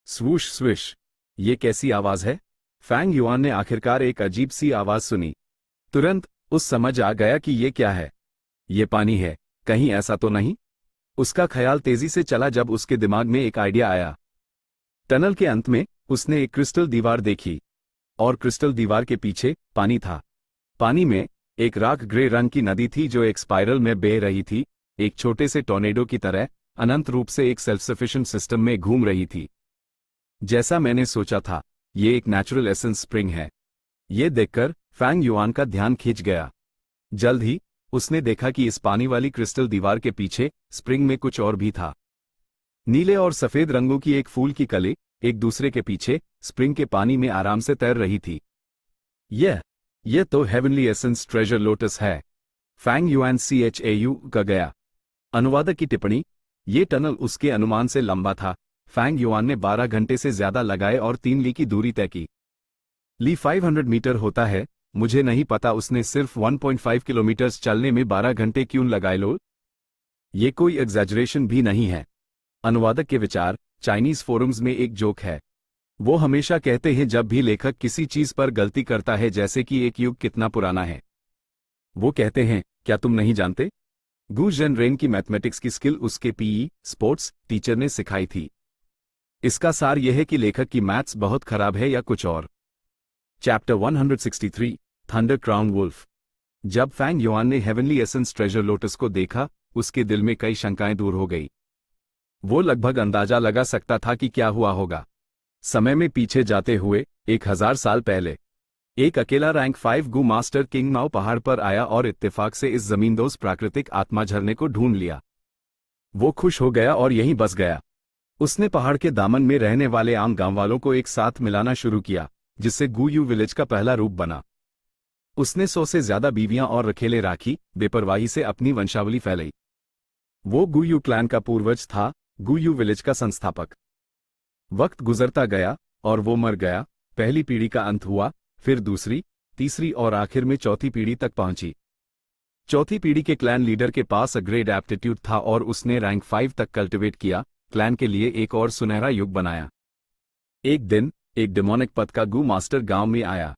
स्वूश स्विश, ये कैसी आवाज है? फैंग युआन ने आखिरकार एक अजीब सी आवाज सुनी। तुरंत उस समझ आ गया कि ये क्या है। ये पानी है, कहीं ऐसा तो नहीं? उसका ख्याल तेजी से चला जब उसके दिमाग में एक आइडिया आया। टनल के अंत में उसने एक क्रिस्टल दीवार देखी और क्रिस्टल दीवार के पीछे पानी था। पानी में एक राख ग्रे रंग की नदी थी जो एक स्पाइरल में बह रही थी, एक छोटे से टॉर्नेडो की तरह अनंत रूप से एक सेल्फ सफिशिएंट सिस्टम में घूम रही थी। जैसा मैंने सोचा था, ये एक नेचुरल एसेंस स्प्रिंग है। ये देखकर फैंग युआन का ध्यान खींच गया। जल्द ही उसने देखा कि इस पानी वाली क्रिस्टल दीवार के पीछे स्प्रिंग में कुछ और भी था। नीले और सफेद रंगों की एक फूल की कली एक दूसरे के पीछे स्प्रिंग के पानी में आराम से तैर रही थी। यह तो हेवनली एसेंस ट्रेजर लोटस है, फैंग युआन CHAU का गया। अनुवादक की टिप्पणी, ये टनल उसके अनुमान से लंबा था। फैंग युआन ने 12 घंटे से ज्यादा लगाए और 3 ली की दूरी तय की। ली 500 मीटर होता है। मुझे नहीं पता उसने सिर्फ 1.5 किलोमीटर चलने में 12 घंटे क्यों लगाए लो। ये कोई एग्जैजरेशन भी नहीं है। अनुवादक के विचार, चाइनीज फोरम्स में एक जोक है। वो हमेशा कहते हैं जब भी लेखक किसी चीज पर गलती करता है, जैसे कि एक युग कितना पुराना है, वो कहते हैं, क्या तुम नहीं जानते? गू जेन रेन की मैथमेटिक्स की स्किल उसके PE स्पोर्ट्स टीचर ने सिखाई थी। इसका सार यह है कि लेखक की मैथ्स बहुत खराब है या कुछ और। Chapter 163 thunder crown wolf. जब फैंग युआन ने हेवनली एसेंस ट्रेजर लोटस को देखा, उसके दिल में कई शंकाएं दूर हो गई। वो लगभग अंदाजा लगा सकता था कि क्या हुआ होगा। समय में पीछे जाते हुए 1000 साल पहले एक अकेला रैंक 5 गू मास्टर किंग माओ पहाड़ पर आया और इत्तेफाक से इस जमींदोज प्राकृतिक आत्मा झरने को ढूंढ लिया। वो खुश हो गया और यहीं बस गया। उसने पहाड़ के दामन में रहने वाले आम गांव वालों को एक साथ मिलाना शुरू किया, जिससे गुयू विलेज का पहला रूप बना। उसने 100 से ज्यादा बीवियां और रखेले राखी, बेपरवाही से अपनी वंशावली फैलाई। वो गुयू क्लैन का पूर्वज था, गुयू विलेज का संस्थापक। वक्त गुजरता गया और वो मर गया। पहली पीढ़ी का अंत हुआ, फिर दूसरी, तीसरी और आखिर में चौथी पीढ़ी तक पहुंची। चौथी पीढ़ी के क्लैन लीडर के पास अ ग्रेट एप्टीट्यूड था और उसने रैंक 5 तक कल्टिवेट किया, क्लैन के लिए एक और सुनहरा युग बनाया। एक दिन एक डेमोनिक पद का गू मास्टर गांव में आया।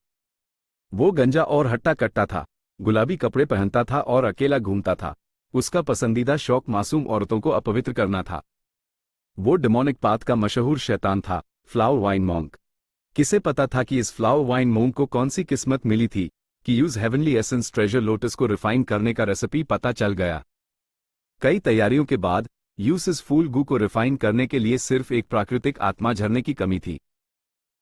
वो गंजा और हट्टा कट्टा था, गुलाबी कपड़े पहनता था और अकेला घूमता था। उसका पसंदीदा शौक मासूम औरतों को अपवित्र करना था। वो डेमोनिक पाथ का मशहूर शैतान था, फ्लावर वाइन मॉन्क। किसे पता था कि इस फ्लावर वाइन मॉन्क को कौन सी किस्मत मिली थी कि use heavenly essence treasure lotus को रिफाइन करने का रेसिपी पता चल गया। कई तैयारियों के बाद यूज इस फूल गू को रिफाइन करने के लिए सिर्फ एक प्राकृतिक आत्मा झरने की कमी थी।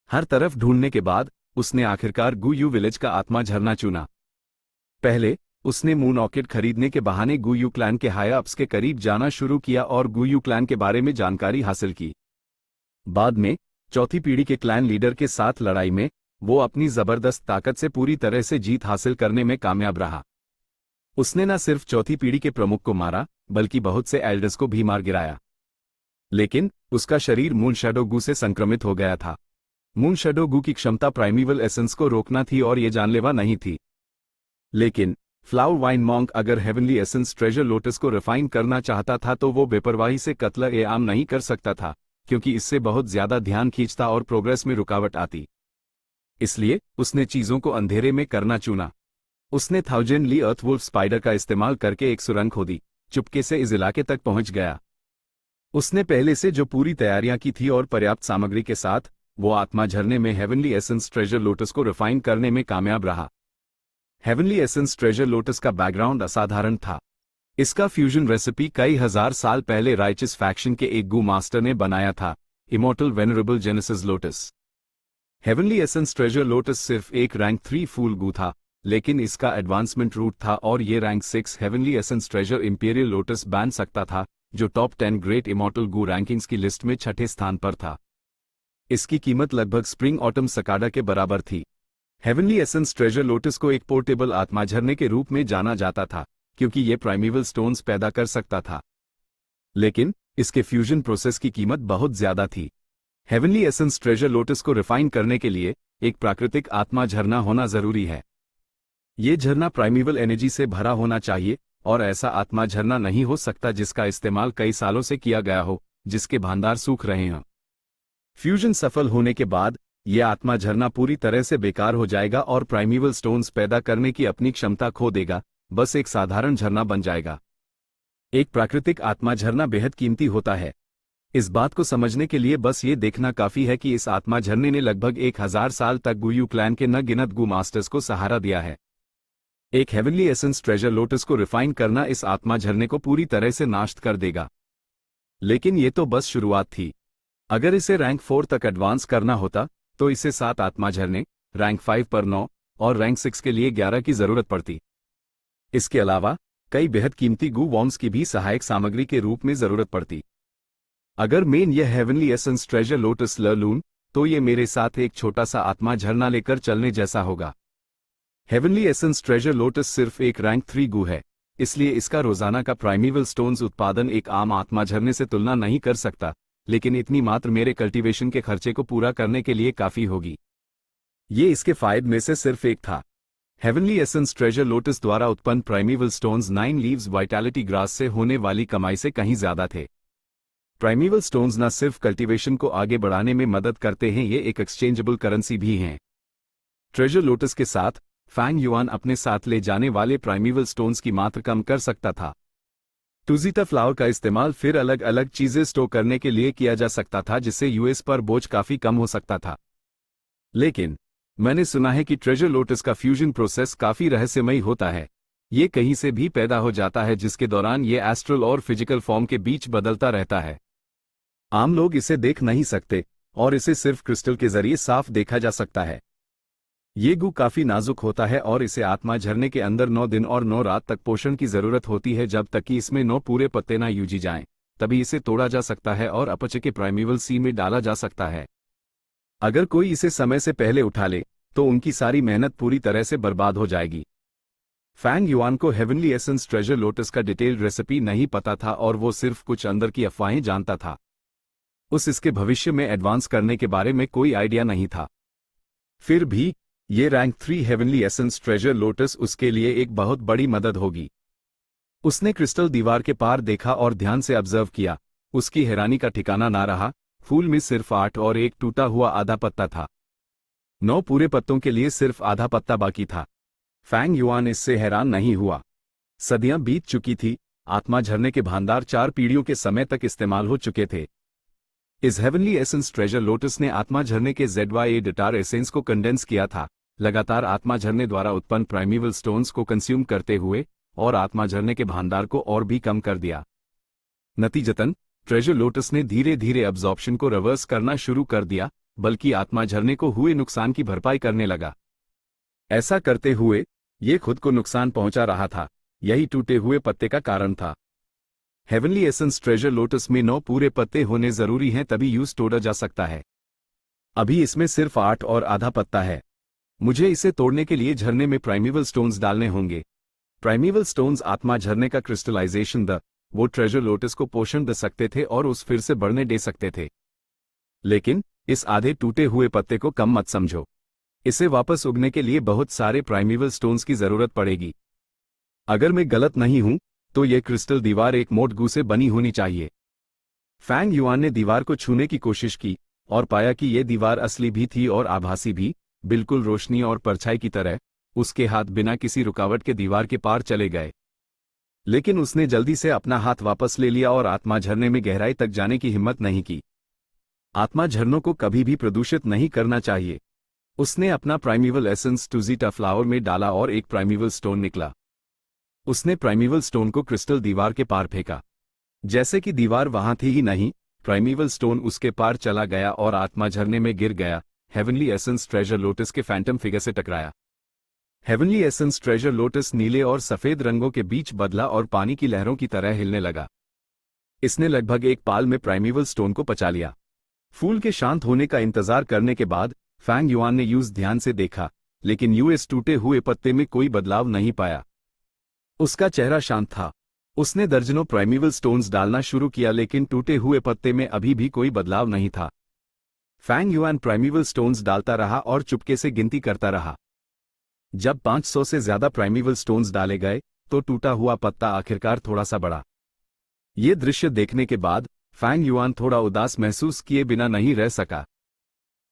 हर तरफ ढूंढने के बाद उसने आखिरकार गुयू विलेज का आत्मा झरना चुना। पहले उसने मून ऑर्किड खरीदने के बहाने गुयू क्लैन के हाई अप्स के करीब जाना शुरू किया और गुयू क्लैन के बारे में जानकारी हासिल की। बाद में चौथी पीढ़ी के क्लैन लीडर के साथ लड़ाई में वो अपनी जबरदस्त ताकत से पूरी तरह से जीत हासिल करने में कामयाब रहा। उसने न सिर्फ चौथी पीढ़ी के प्रमुख को मारा, बल्कि बहुत से एल्डर्स को भी मार गिराया। लेकिन उसका शरीर मून शैडो गू से संक्रमित हो गया था। मून शैडो गू की क्षमता प्राइमीवल एसेंस को रोकना थी और ये जानलेवा नहीं थी। लेकिन फ्लावर वाइन मॉन्क अगर हेवनली एसेंस ट्रेजर लोटस को रिफाइन करना चाहता था तो वो बेपरवाही से कत्ल ए आम नहीं कर सकता था, क्योंकि इससे बहुत ज्यादा ध्यान खींचता और प्रोग्रेस में रुकावट आती। इसलिए उसने चीजों को अंधेरे में करना चुना। उसने 1000 ली अर्थवुल्फ स्पाइडर का इस्तेमाल करके एक सुरंग खोदी, चुपके से इस इलाके तक पहुंच गया। उसने पहले से जो पूरी तैयारियां की थी और पर्याप्त सामग्री के साथ वो आत्मा झरने में हेवनली एसेंस ट्रेजर लोटस को रिफाइन करने में कामयाब रहा। हेवनली एसेंस ट्रेजर लोटस का बैकग्राउंड असाधारण था। इसका फ्यूजन रेसिपी कई हजार साल पहले राइचस फैक्शन के एक गू मास्टर ने बनाया था, immortal venerable genesis lotus. Heavenly essence treasure lotus सिर्फ एक रैंक 3 फूल गू था, लेकिन इसका एडवांसमेंट रूट था और ये rank 6 heavenly essence treasure imperial lotus बन सकता था, जो टॉप 10 ग्रेट इमॉर्टल गू रैंकिंग्स की लिस्ट में 6ठे स्थान पर था। इसकी कीमत लगभग स्प्रिंग ऑटम सकाडा के बराबर थी। हेवनली एसेंस ट्रेजर लोटस को एक पोर्टेबल आत्मा झरने के रूप में जाना जाता था, क्योंकि ये प्राइमेवल स्टोन्स पैदा कर सकता था। लेकिन इसके फ्यूजन प्रोसेस की कीमत बहुत ज्यादा थी। हेवनली एसेंस ट्रेजर लोटस को रिफाइन करने के लिए एक प्राकृतिक आत्मा झरना होना जरूरी है। ये झरना प्राइमेवल एनर्जी से भरा होना चाहिए और ऐसा आत्मा झरना नहीं हो सकता जिसका इस्तेमाल कई सालों से किया गया हो, जिसके भंडार सूख रहे हों। फ्यूजन सफल होने के बाद यह आत्मा झरना पूरी तरह से बेकार हो जाएगा और प्राइमेवल स्टोन्स पैदा करने की अपनी क्षमता खो देगा, बस एक साधारण झरना बन जाएगा। एक प्राकृतिक आत्मा झरना बेहद कीमती होता है। इस बात को समझने के लिए बस ये देखना काफी है कि इस आत्मा झरने ने लगभग 1000 साल तक गुयू क्लैन के न गिनत गू मास्टर्स को सहारा दिया है। एक हेवनली एसेंस ट्रेजर लोटस को रिफाइन करना इस आत्मा झरने को पूरी तरह से नाश कर देगा। लेकिन ये तो बस शुरुआत थी। अगर इसे रैंक 4 तक एडवांस करना होता तो इसे 7 आत्मा झरने, रैंक 5 पर 9 और रैंक 6 के लिए 11 की जरूरत पड़ती। इसके अलावा कई बेहद कीमती गू वॉर्म्स की भी सहायक सामग्री के रूप में जरूरत पड़ती। अगर मेन यह हेवनली एसेंस ट्रेजर लोटस ल लूं तो ये मेरे साथ एक छोटा सा आत्मा झरना लेकर चलने जैसा होगा। हेवनली एसेंस ट्रेजर लोटस सिर्फ एक रैंक 3 गू है, इसलिए इसका रोजाना का प्राइमेवल स्टोन्स उत्पादन एक आम आत्मा झरने से तुलना नहीं कर सकता, लेकिन इतनी मात्र मेरे कल्टीवेशन के खर्चे को पूरा करने के लिए काफी होगी। ये इसके फायदे में से सिर्फ एक था। हेवनली एसेंस ट्रेजर लोटस द्वारा उत्पन्न प्राइमेवल स्टोन्स 9 लीव्स वाइटैलिटी ग्रास से होने वाली कमाई से कहीं ज्यादा थे। प्राइमेवल स्टोन्स न सिर्फ कल्टीवेशन को आगे बढ़ाने में मदद करते हैं, ये एक एक्सचेंजेबल करेंसी भी हैं। ट्रेजर लोटस के साथ फैंग युआन अपने साथ ले जाने वाले प्राइमेवल स्टोन्स की मात्रा कम कर सकता था। टूजिटा फ्लावर का इस्तेमाल फिर अलग अलग चीजें स्टोर करने के लिए किया जा सकता था, जिससे यूएस पर बोझ काफी कम हो सकता था। लेकिन मैंने सुना है कि ट्रेजर लोटस का फ्यूजन प्रोसेस काफी रहस्यमयी होता है। ये कहीं से भी पैदा हो जाता है, जिसके दौरान ये एस्ट्रल और फिजिकल फॉर्म के बीच बदलता रहता है। आम लोग इसे देख नहीं सकते और इसे सिर्फ क्रिस्टल के जरिए साफ देखा जा सकता है। ये गू काफी नाजुक होता है और इसे आत्मा झरने के अंदर 9 दिन और 9 रात तक पोषण की जरूरत होती है। जब तक कि इसमें 9 पूरे पत्ते ना यूजी जाएं, तभी इसे तोड़ा जा सकता है और अपचे के प्राइमेवल सी में डाला जा सकता है। अगर कोई इसे समय से पहले उठा ले तो उनकी सारी मेहनत पूरी तरह से बर्बाद हो जाएगी। फैंग युआन को हेवनली एसेंस ट्रेजर लोटस का डिटेल्ड रेसिपी नहीं पता था और वो सिर्फ कुछ अंदर की अफवाहें जानता था। इसके भविष्य में एडवांस करने के बारे में कोई आइडिया नहीं था। फिर भी ये rank 3 heavenly essence treasure lotus उसके लिए एक बहुत बड़ी मदद होगी। उसने क्रिस्टल दीवार के पार देखा और ध्यान से ऑब्जर्व किया। उसकी हैरानी का ठिकाना ना रहा। फूल में सिर्फ 8 और एक टूटा हुआ आधा पत्ता था। 9 पूरे पत्तों के लिए सिर्फ आधा पत्ता बाकी था। फैंग युआन इससे हैरान नहीं हुआ। सदियां बीत चुकी थी। आत्मा झरने के भंडार 4 पीढ़ियों के समय तक इस्तेमाल हो चुके थे। इस हेवनली एसेंस ट्रेजर लोटस ने आत्मा झरने के ZYA डेटार एसेंस को कंडेंस किया था, लगातार आत्मा झरने द्वारा उत्पन्न प्राइमेवल स्टोन्स को कंज्यूम करते हुए, और आत्मा झरने के भंडार को और भी कम कर दिया। नतीजतन ट्रेजर लोटस ने धीरे धीरे अब्जॉर्प्शन को रिवर्स करना शुरू कर दिया, बल्कि आत्मा झरने को हुए नुकसान की भरपाई करने लगा। ऐसा करते हुए ये खुद को नुकसान पहुंचा रहा था। यही टूटे हुए पत्ते का कारण था। हेवनली एसेंस ट्रेजर लोटस में 9 पूरे पत्ते होने जरूरी हैं, तभी यूज तोड़ा जा सकता है। अभी इसमें सिर्फ 8 और आधा पत्ता है। मुझे इसे तोड़ने के लिए झरने में प्राइमेवल स्टोन्स डालने होंगे। प्राइमेवल स्टोन्स आत्मा झरने का क्रिस्टलाइजेशन वो ट्रेजर लोटस को पोषण दे सकते थे और उस फिर से बढ़ने दे सकते थे। लेकिन इस आधे टूटे हुए पत्ते को कम मत समझो। इसे वापस उगने के लिए बहुत सारे प्राइमेवल स्टोन्स की जरूरत पड़ेगी। अगर मैं गलत नहीं हूं तो यह क्रिस्टल दीवार एक मोट गू से बनी होनी चाहिए। फैंग युआन ने दीवार को छूने की कोशिश की और पाया कि यह दीवार असली भी थी और आभासी भी, बिल्कुल रोशनी और परछाई की तरह। उसके हाथ बिना किसी रुकावट के दीवार के पार चले गए। लेकिन उसने जल्दी से अपना हाथ वापस ले लिया और आत्मा झरने में गहराई तक जाने की हिम्मत नहीं की। आत्मा झरनों को कभी भी प्रदूषित नहीं करना चाहिए। उसने अपना प्राइमिवल एसेंस टूजीटा फ्लावर में डाला और एक प्राइमिवल स्टोन निकला। उसने प्राइमिवल स्टोन को क्रिस्टल दीवार के पार फेंका। जैसे कि दीवार वहां थी ही नहीं, प्राइमिवल स्टोन उसके पार चला गया और आत्मा झरने में गिर गया। हेवनली एसेंस ट्रेजर लोटस के फैंटम फिगर से टकराया। हेवनली एसेंस ट्रेजर लोटस नीले और सफेद रंगों के बीच बदला और पानी की लहरों की तरह हिलने लगा। इसने लगभग एक पाल में प्राइमिवल स्टोन को पचा लिया। फूल के शांत होने का इंतजार करने के बाद फैंग युआन ने यूज ध्यान से देखा, लेकिन यूएस टूटे हुए पत्ते में कोई बदलाव नहीं पाया। उसका चेहरा शांत था। उसने दर्जनों प्राइमिवल स्टोन्स डालना शुरू किया, लेकिन टूटे हुए पत्ते में अभी भी कोई बदलाव नहीं था। फैंग युआन प्राइमिवल स्टोन्स डालता रहा और चुपके से गिनती करता रहा। जब 500 से ज्यादा प्राइमिवल स्टोन्स डाले गए तो टूटा हुआ पत्ता आखिरकार थोड़ा सा बढ़ा। ये दृश्य देखने के बाद फैंग युआन थोड़ा उदास महसूस किए बिना नहीं रह सका।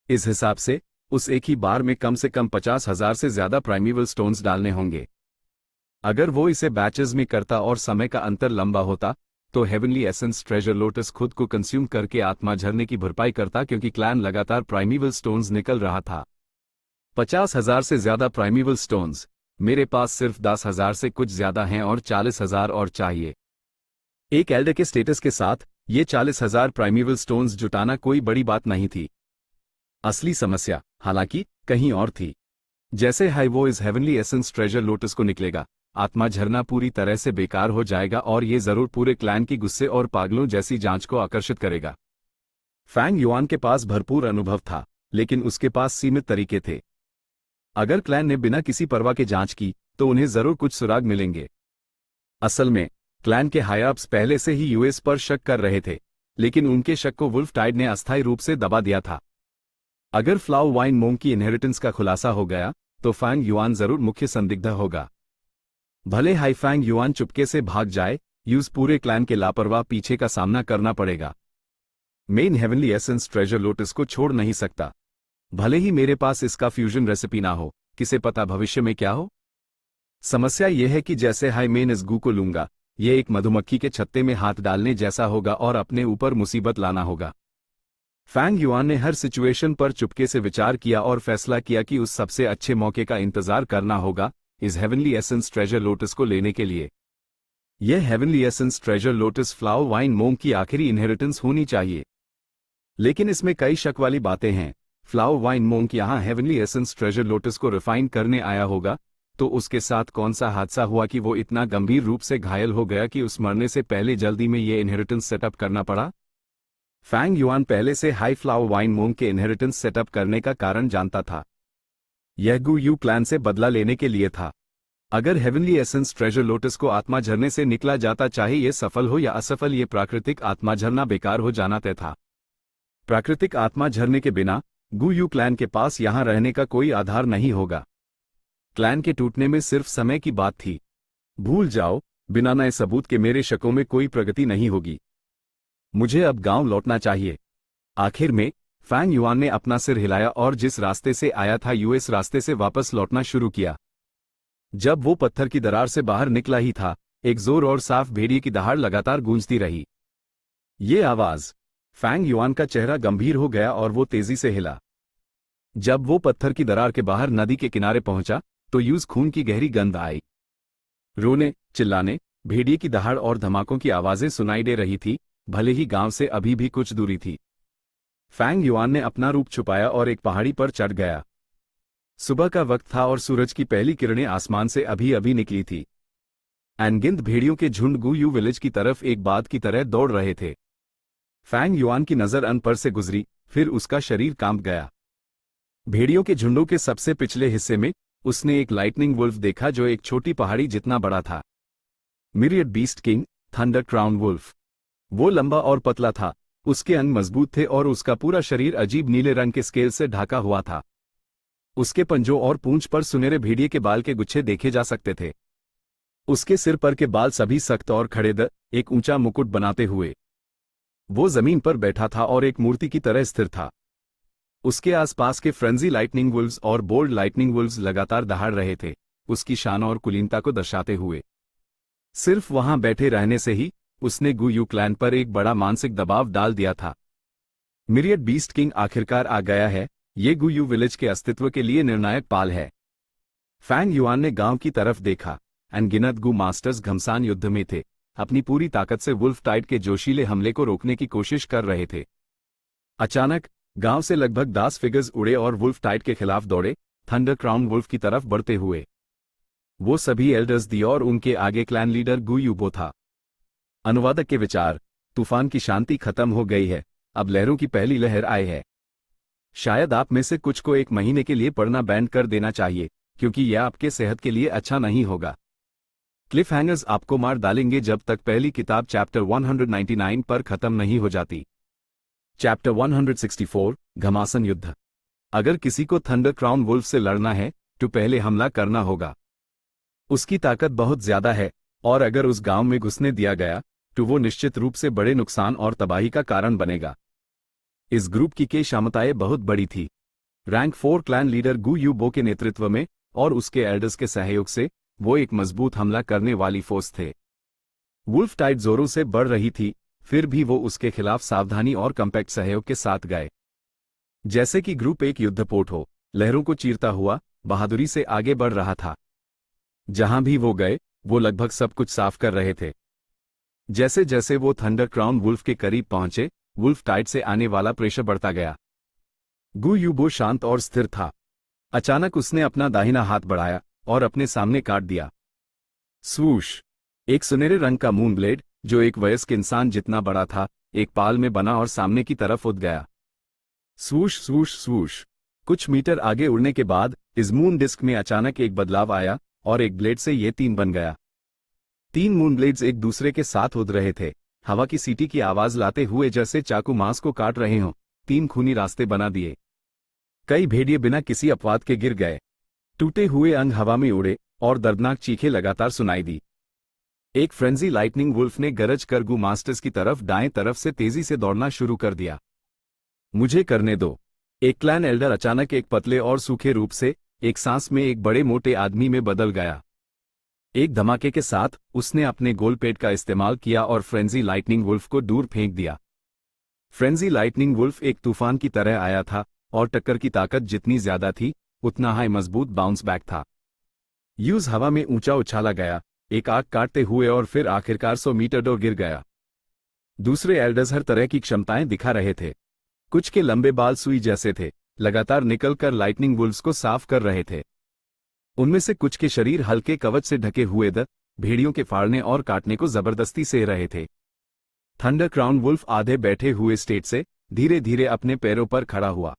इस हिसाब से उस एक ही बार में कम से कम 50,000 से ज्यादा प्राइमिवल स्टोन्स डालने होंगे। अगर वो इसे बैचेज में करता और समय का अंतर लंबा होता तो हेवनली एसेंस ट्रेजर लोटस खुद को कंज्यूम करके आत्मा झरने की भरपाई करता, क्योंकि क्लैन लगातार प्राइमिवल स्टोन्स निकल रहा था। 50,000 से ज्यादा प्राइमिवल स्टोन्स। मेरे पास सिर्फ 10,000 से कुछ ज्यादा हैं और 40,000 और चाहिए। एक एल्डर के स्टेटस के साथ ये 40,000 प्राइमिवल स्टोन्स जुटाना कोई बड़ी बात नहीं थी। असली समस्या हालांकि कहीं और थी। जैसे हाई वो इस हेवनली एसेंस ट्रेजर लोटस को निकलेगा, आत्मा झरना पूरी तरह से बेकार हो जाएगा और ये जरूर पूरे क्लैन की गुस्से और पागलों जैसी जांच को आकर्षित करेगा। फैंग युआन के पास भरपूर अनुभव था, लेकिन उसके पास सीमित तरीके थे। अगर क्लैन ने बिना किसी परवाह के जांच की तो उन्हें जरूर कुछ सुराग मिलेंगे। असल में क्लैन के हाई-अप्स पहले से ही यूएस पर शक कर रहे थे, लेकिन उनके शक को वुल्फ टाइड ने अस्थायी रूप से दबा दिया था। अगर फ्लाओ वाइन मोंग की इनहेरिटेंस का खुलासा हो गया तो फैंग युआन जरूर मुख्य संदिग्ध होगा। भले हाई फैंग युआन चुपके से भाग जाए, यूज पूरे क्लैन के लापरवाह पीछे का सामना करना पड़ेगा। Main heavenly essence treasure lotus को छोड़ नहीं सकता। भले ही मेरे पास इसका फ्यूजन रेसिपी ना हो, किसे पता भविष्य में क्या हो। समस्या यह है कि जैसे हाई मेन इस गू को लूंगा, यह एक मधुमक्खी के छत्ते में हाथ डालने जैसा होगा और अपने ऊपर मुसीबत लाना होगा। फैंग युआन ने हर सिचुएशन पर चुपके से विचार किया और फैसला किया कि उस सबसे अच्छे मौके का इंतजार करना होगा इस हेवनली एसेंस ट्रेजर लोटस को लेने के लिए। यह heavenly essence treasure lotus flower wine monk की आखिरी इनहेरिटेंस होनी चाहिए। लेकिन इसमें कई शक वाली बातें हैं। फ्लाओ वाइन मोंग यहाँ हेवनली एसेंस ट्रेजर लोटस को रिफाइन करने आया होगा, तो उसके साथ कौन सा हादसा हुआ कि वो इतना गंभीर रूप से घायल हो गया कि उस मरने से पहले जल्दी में ये इनहेरिटेंस सेटअप करना पड़ा। फैंग युआन पहले से हाई फ्लाओ वाइन मोंग के इनहेरिटेंस सेटअप करने का कारण जानता था। यह गू यू क्लैन से बदला लेने के लिए था। अगर हेवनली एसेंस ट्रेजर लोटस को आत्मा झरने से निकला जाता, चाहे ये सफल हो या असफल, ये प्राकृतिक आत्मा झरना बेकार हो जाना तय था। प्राकृतिक आत्मा झरने के बिना गू यू क्लैन के पास यहां रहने का कोई आधार नहीं होगा। क्लैन के टूटने में सिर्फ समय की बात थी। भूल जाओ, बिना नए सबूत के मेरे शकों में कोई प्रगति नहीं होगी। मुझे अब गांव लौटना चाहिए। आखिर में फैंग युआन ने अपना सिर हिलाया और जिस रास्ते से आया था यूएस रास्ते से वापस लौटना शुरू किया। जब वो पत्थर की दरार से बाहर निकला ही था, एक जोर और साफ भेड़िए की दहाड़ लगातार गूंजती रही। ये आवाज। फैंग युआन का चेहरा गंभीर हो गया और वो तेजी से हिला। जब वो पत्थर की दरार के बाहर नदी के किनारे पहुंचा तो यूज खून की गहरी गंध आई। रोने, चिल्लाने, भेड़िए की दहाड़ और धमाकों की आवाजें सुनाई दे रही थी, भले ही गांव से अभी भी कुछ दूरी थी। फैंग युआन ने अपना रूप छुपाया और एक पहाड़ी पर चढ़ गया। सुबह का वक्त था और सूरज की पहली किरणें आसमान से अभी अभी निकली थी। अनगिनत भेड़ियों के झुंड गू यू विलेज की तरफ एक बात की तरह दौड़ रहे थे। फैंग युआन की नजर अन पर से गुजरी, फिर उसका शरीर कांप गया। भेड़ियों के झुंडों के सबसे पिछले हिस्से में उसने एक लाइटनिंग वुल्फ देखा जो एक छोटी पहाड़ी जितना बड़ा था। Myriad beast king, thunder crown wolf. वो लंबा और पतला था, उसके अंग मजबूत थे और उसका पूरा शरीर अजीब नीले रंग के स्केल से ढका हुआ था। उसके पंजों और पूंछ पर सुनहरे भेड़िए के बाल के गुच्छे देखे जा सकते थे। उसके सिर पर के बाल सभी सख्त और खड़े एक ऊंचा मुकुट बनाते हुए। वो जमीन पर बैठा था और एक मूर्ति की तरह स्थिर था। उसके आसपास के फ्रेंजी लाइटनिंग वुल्व्स और बोल्ड लाइटनिंग वुल्व्स लगातार दहाड़ रहे थे, उसकी शान और कुलीनता को दर्शाते हुए। सिर्फ वहां बैठे रहने से ही उसने गु यू क्लैन पर एक बड़ा मानसिक दबाव डाल दिया था। मिरियड बीस्ट किंग आखिरकार आ गया है, ये गु यू विलेज के अस्तित्व के लिए निर्णायक पाल है। फैंग युआन ने गांव की तरफ देखा। अनगिनत गु मास्टर्स घमसान युद्ध में थे, अपनी पूरी ताकत से वुल्फ टाइड के जोशीले हमले को रोकने की कोशिश कर रहे थे। अचानक गांव से लगभग 10 फिगर्स उड़े और वुल्फ टाइड के खिलाफ दौड़े, थंडर क्राउन वुल्फ की तरफ बढ़ते हुए। वो सभी एल्डर्स दी और उनके आगे क्लैन लीडर गु यूबो था। अनुवादक के विचार, तूफान की शांति खत्म हो गई है, अब लहरों की पहली लहर आई है। शायद आप में से कुछ को 1 महीने के लिए पढ़ना बैंड कर देना चाहिए, क्योंकि यह आपके सेहत के लिए अच्छा नहीं होगा। क्लिफ हैंगर्स आपको मार डालेंगे जब तक पहली किताब चैप्टर 199 पर खत्म नहीं हो जाती। चैप्टर 164, घमासान युद्ध। अगर किसी को थंडर क्राउन वुल्फ से लड़ना है तो पहले हमला करना होगा। उसकी ताकत बहुत ज्यादा है और अगर उस गांव में घुसने दिया गया तो वो निश्चित रूप से बड़े नुकसान और तबाही का कारण बनेगा। इस ग्रुप की क्षमताएं बहुत बड़ी थी। रैंक 4 क्लैन लीडर गु यू बो के नेतृत्व में और उसके एल्डर्स के सहयोग से वो एक मजबूत हमला करने वाली फोर्स थे। वुल्फ टाइड जोरों से बढ़ रही थी, फिर भी वो उसके खिलाफ सावधानी और कम्पैक्ट सहयोग के साथ गए। जैसे कि ग्रुप एक युद्धपोत हो, लहरों को चीरता हुआ बहादुरी से आगे बढ़ रहा था। जहां भी वो गए, वो लगभग सब कुछ साफ कर रहे थे। जैसे जैसे वो थंडर क्राउन वुल्फ के करीब पहुंचे, वुल्फ टाइड से आने वाला प्रेशर बढ़ता गया। गु यूबो शांत और स्थिर था। अचानक उसने अपना दाहिना हाथ बढ़ाया और अपने सामने काट दिया। स्वूश! एक सुनहरे रंग का मून ब्लेड, जो एक वयस्क इंसान जितना बड़ा था, एक पाल में बना और सामने की तरफ उड़ गया। स्वूश स्वूश स्वूश! कुछ मीटर आगे उड़ने के बाद इस मून डिस्क में अचानक एक बदलाव आया और एक ब्लेड से ये 3 बन गया। 3 मून ब्लेड्स एक दूसरे के साथ उड़ रहे थे, हवा की सीटी की आवाज लाते हुए जैसे चाकू मांस को काट रहे हों। 3 खूनी रास्ते बना दिए। कई भेड़िए बिना किसी अपवाद के गिर गए। टूटे हुए अंग हवा में उड़े और दर्दनाक चीखें लगातार सुनाई दी। एक फ्रेंजी लाइटनिंग वुल्फ ने गरज कर गु मास्टर्स की तरफ दाएं तरफ से तेजी से दौड़ना शुरू कर दिया। मुझे करने दो। एक क्लैन एल्डर अचानक एक पतले और सूखे रूप से एक सांस में एक बड़े मोटे आदमी में बदल गया। एक धमाके के साथ उसने अपने गोल पेट का इस्तेमाल किया और फ्रेंजी लाइटनिंग वुल्फ को दूर फेंक दिया। फ्रेंजी लाइटनिंग वुल्फ एक तूफान की तरह आया था और टक्कर की ताकत जितनी ज्यादा थी, उतना हाई मजबूत बाउंस बैक था। यूज हवा में ऊंचा उछाला गया, एक आग काटते हुए और फिर आखिरकार 100 मीटर दूर गिर गया। दूसरे एल्डर्स हर तरह की क्षमताएं दिखा रहे थे। कुछ के लंबे बाल सुई जैसे थे, लगातार निकलकर लाइटनिंग वुल्व्स को साफ कर रहे थे। उनमें से कुछ के शरीर हल्के कवच से ढके हुए भेड़ियों के फाड़ने और काटने को जबरदस्ती सह रहे थे। थंडर क्राउन वुल्फ आधे बैठे हुए स्टेट से धीरे धीरे अपने पैरों पर खड़ा हुआ।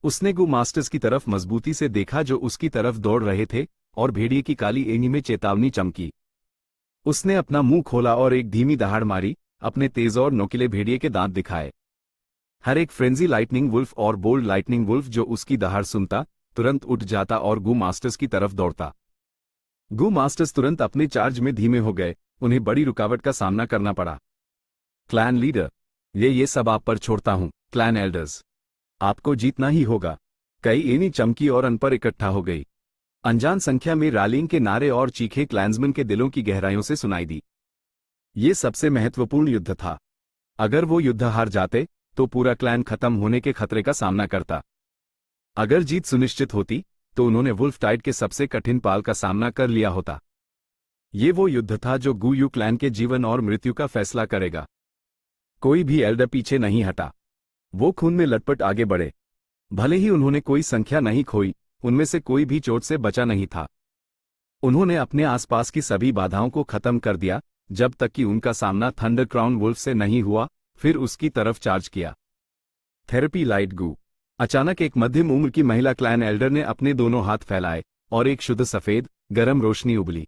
उसने गु मास्टर्स की तरफ मजबूती से देखा जो उसकी तरफ दौड़ रहे थे और भेड़िए की काली एनी में चेतावनी चमकी। उसने अपना मुंह खोला और एक धीमी दहाड़ मारी, अपने तेज और नोकीले भेड़िए के दांत दिखाए। हर एक फ्रेंजी लाइटनिंग वुल्फ और बोल्ड लाइटनिंग वुल्फ जो उसकी दहाड़ सुनता, तुरंत उठ जाता और गु मास्टर्स की तरफ दौड़ता। गु मास्टर्स तुरंत अपने चार्ज में धीमे हो गए, उन्हें बड़ी रुकावट का सामना करना पड़ा। क्लैन लीडर, ये सब आप पर छोड़ता हूं। क्लैन एल्डर्स, आपको जीतना ही होगा। कई एनी चमकी और अन पर इकट्ठा हो गई। अनजान संख्या में रैलिंग के नारे और चीखे क्लैंसमैन के दिलों की गहराइयों से सुनाई दी। ये सबसे महत्वपूर्ण युद्ध था। अगर वो युद्ध हार जाते तो पूरा क्लैन खत्म होने के खतरे का सामना करता। अगर जीत सुनिश्चित होती तो उन्होंने वुल्फ टाइड के सबसे कठिन पाल का सामना कर लिया होता। ये वो युद्ध था जो गु यू क्लैन के जीवन और मृत्यु का फैसला करेगा। कोई भी एल्डर पीछे नहीं हटा। वो खून में लटपट आगे बढ़े। भले ही उन्होंने कोई संख्या नहीं खोई, उनमें से कोई भी चोट से बचा नहीं था। उन्होंने अपने आसपास की सभी बाधाओं को खत्म कर दिया जब तक कि उनका सामना थंडर क्राउन वुल्फ से नहीं हुआ, फिर उसकी तरफ चार्ज किया। थेरेपी लाइट गु। अचानक एक मध्यम उम्र की महिला क्लैन एल्डर ने अपने दोनों हाथ फैलाए और एक शुद्ध सफेद गर्म रोशनी उबली।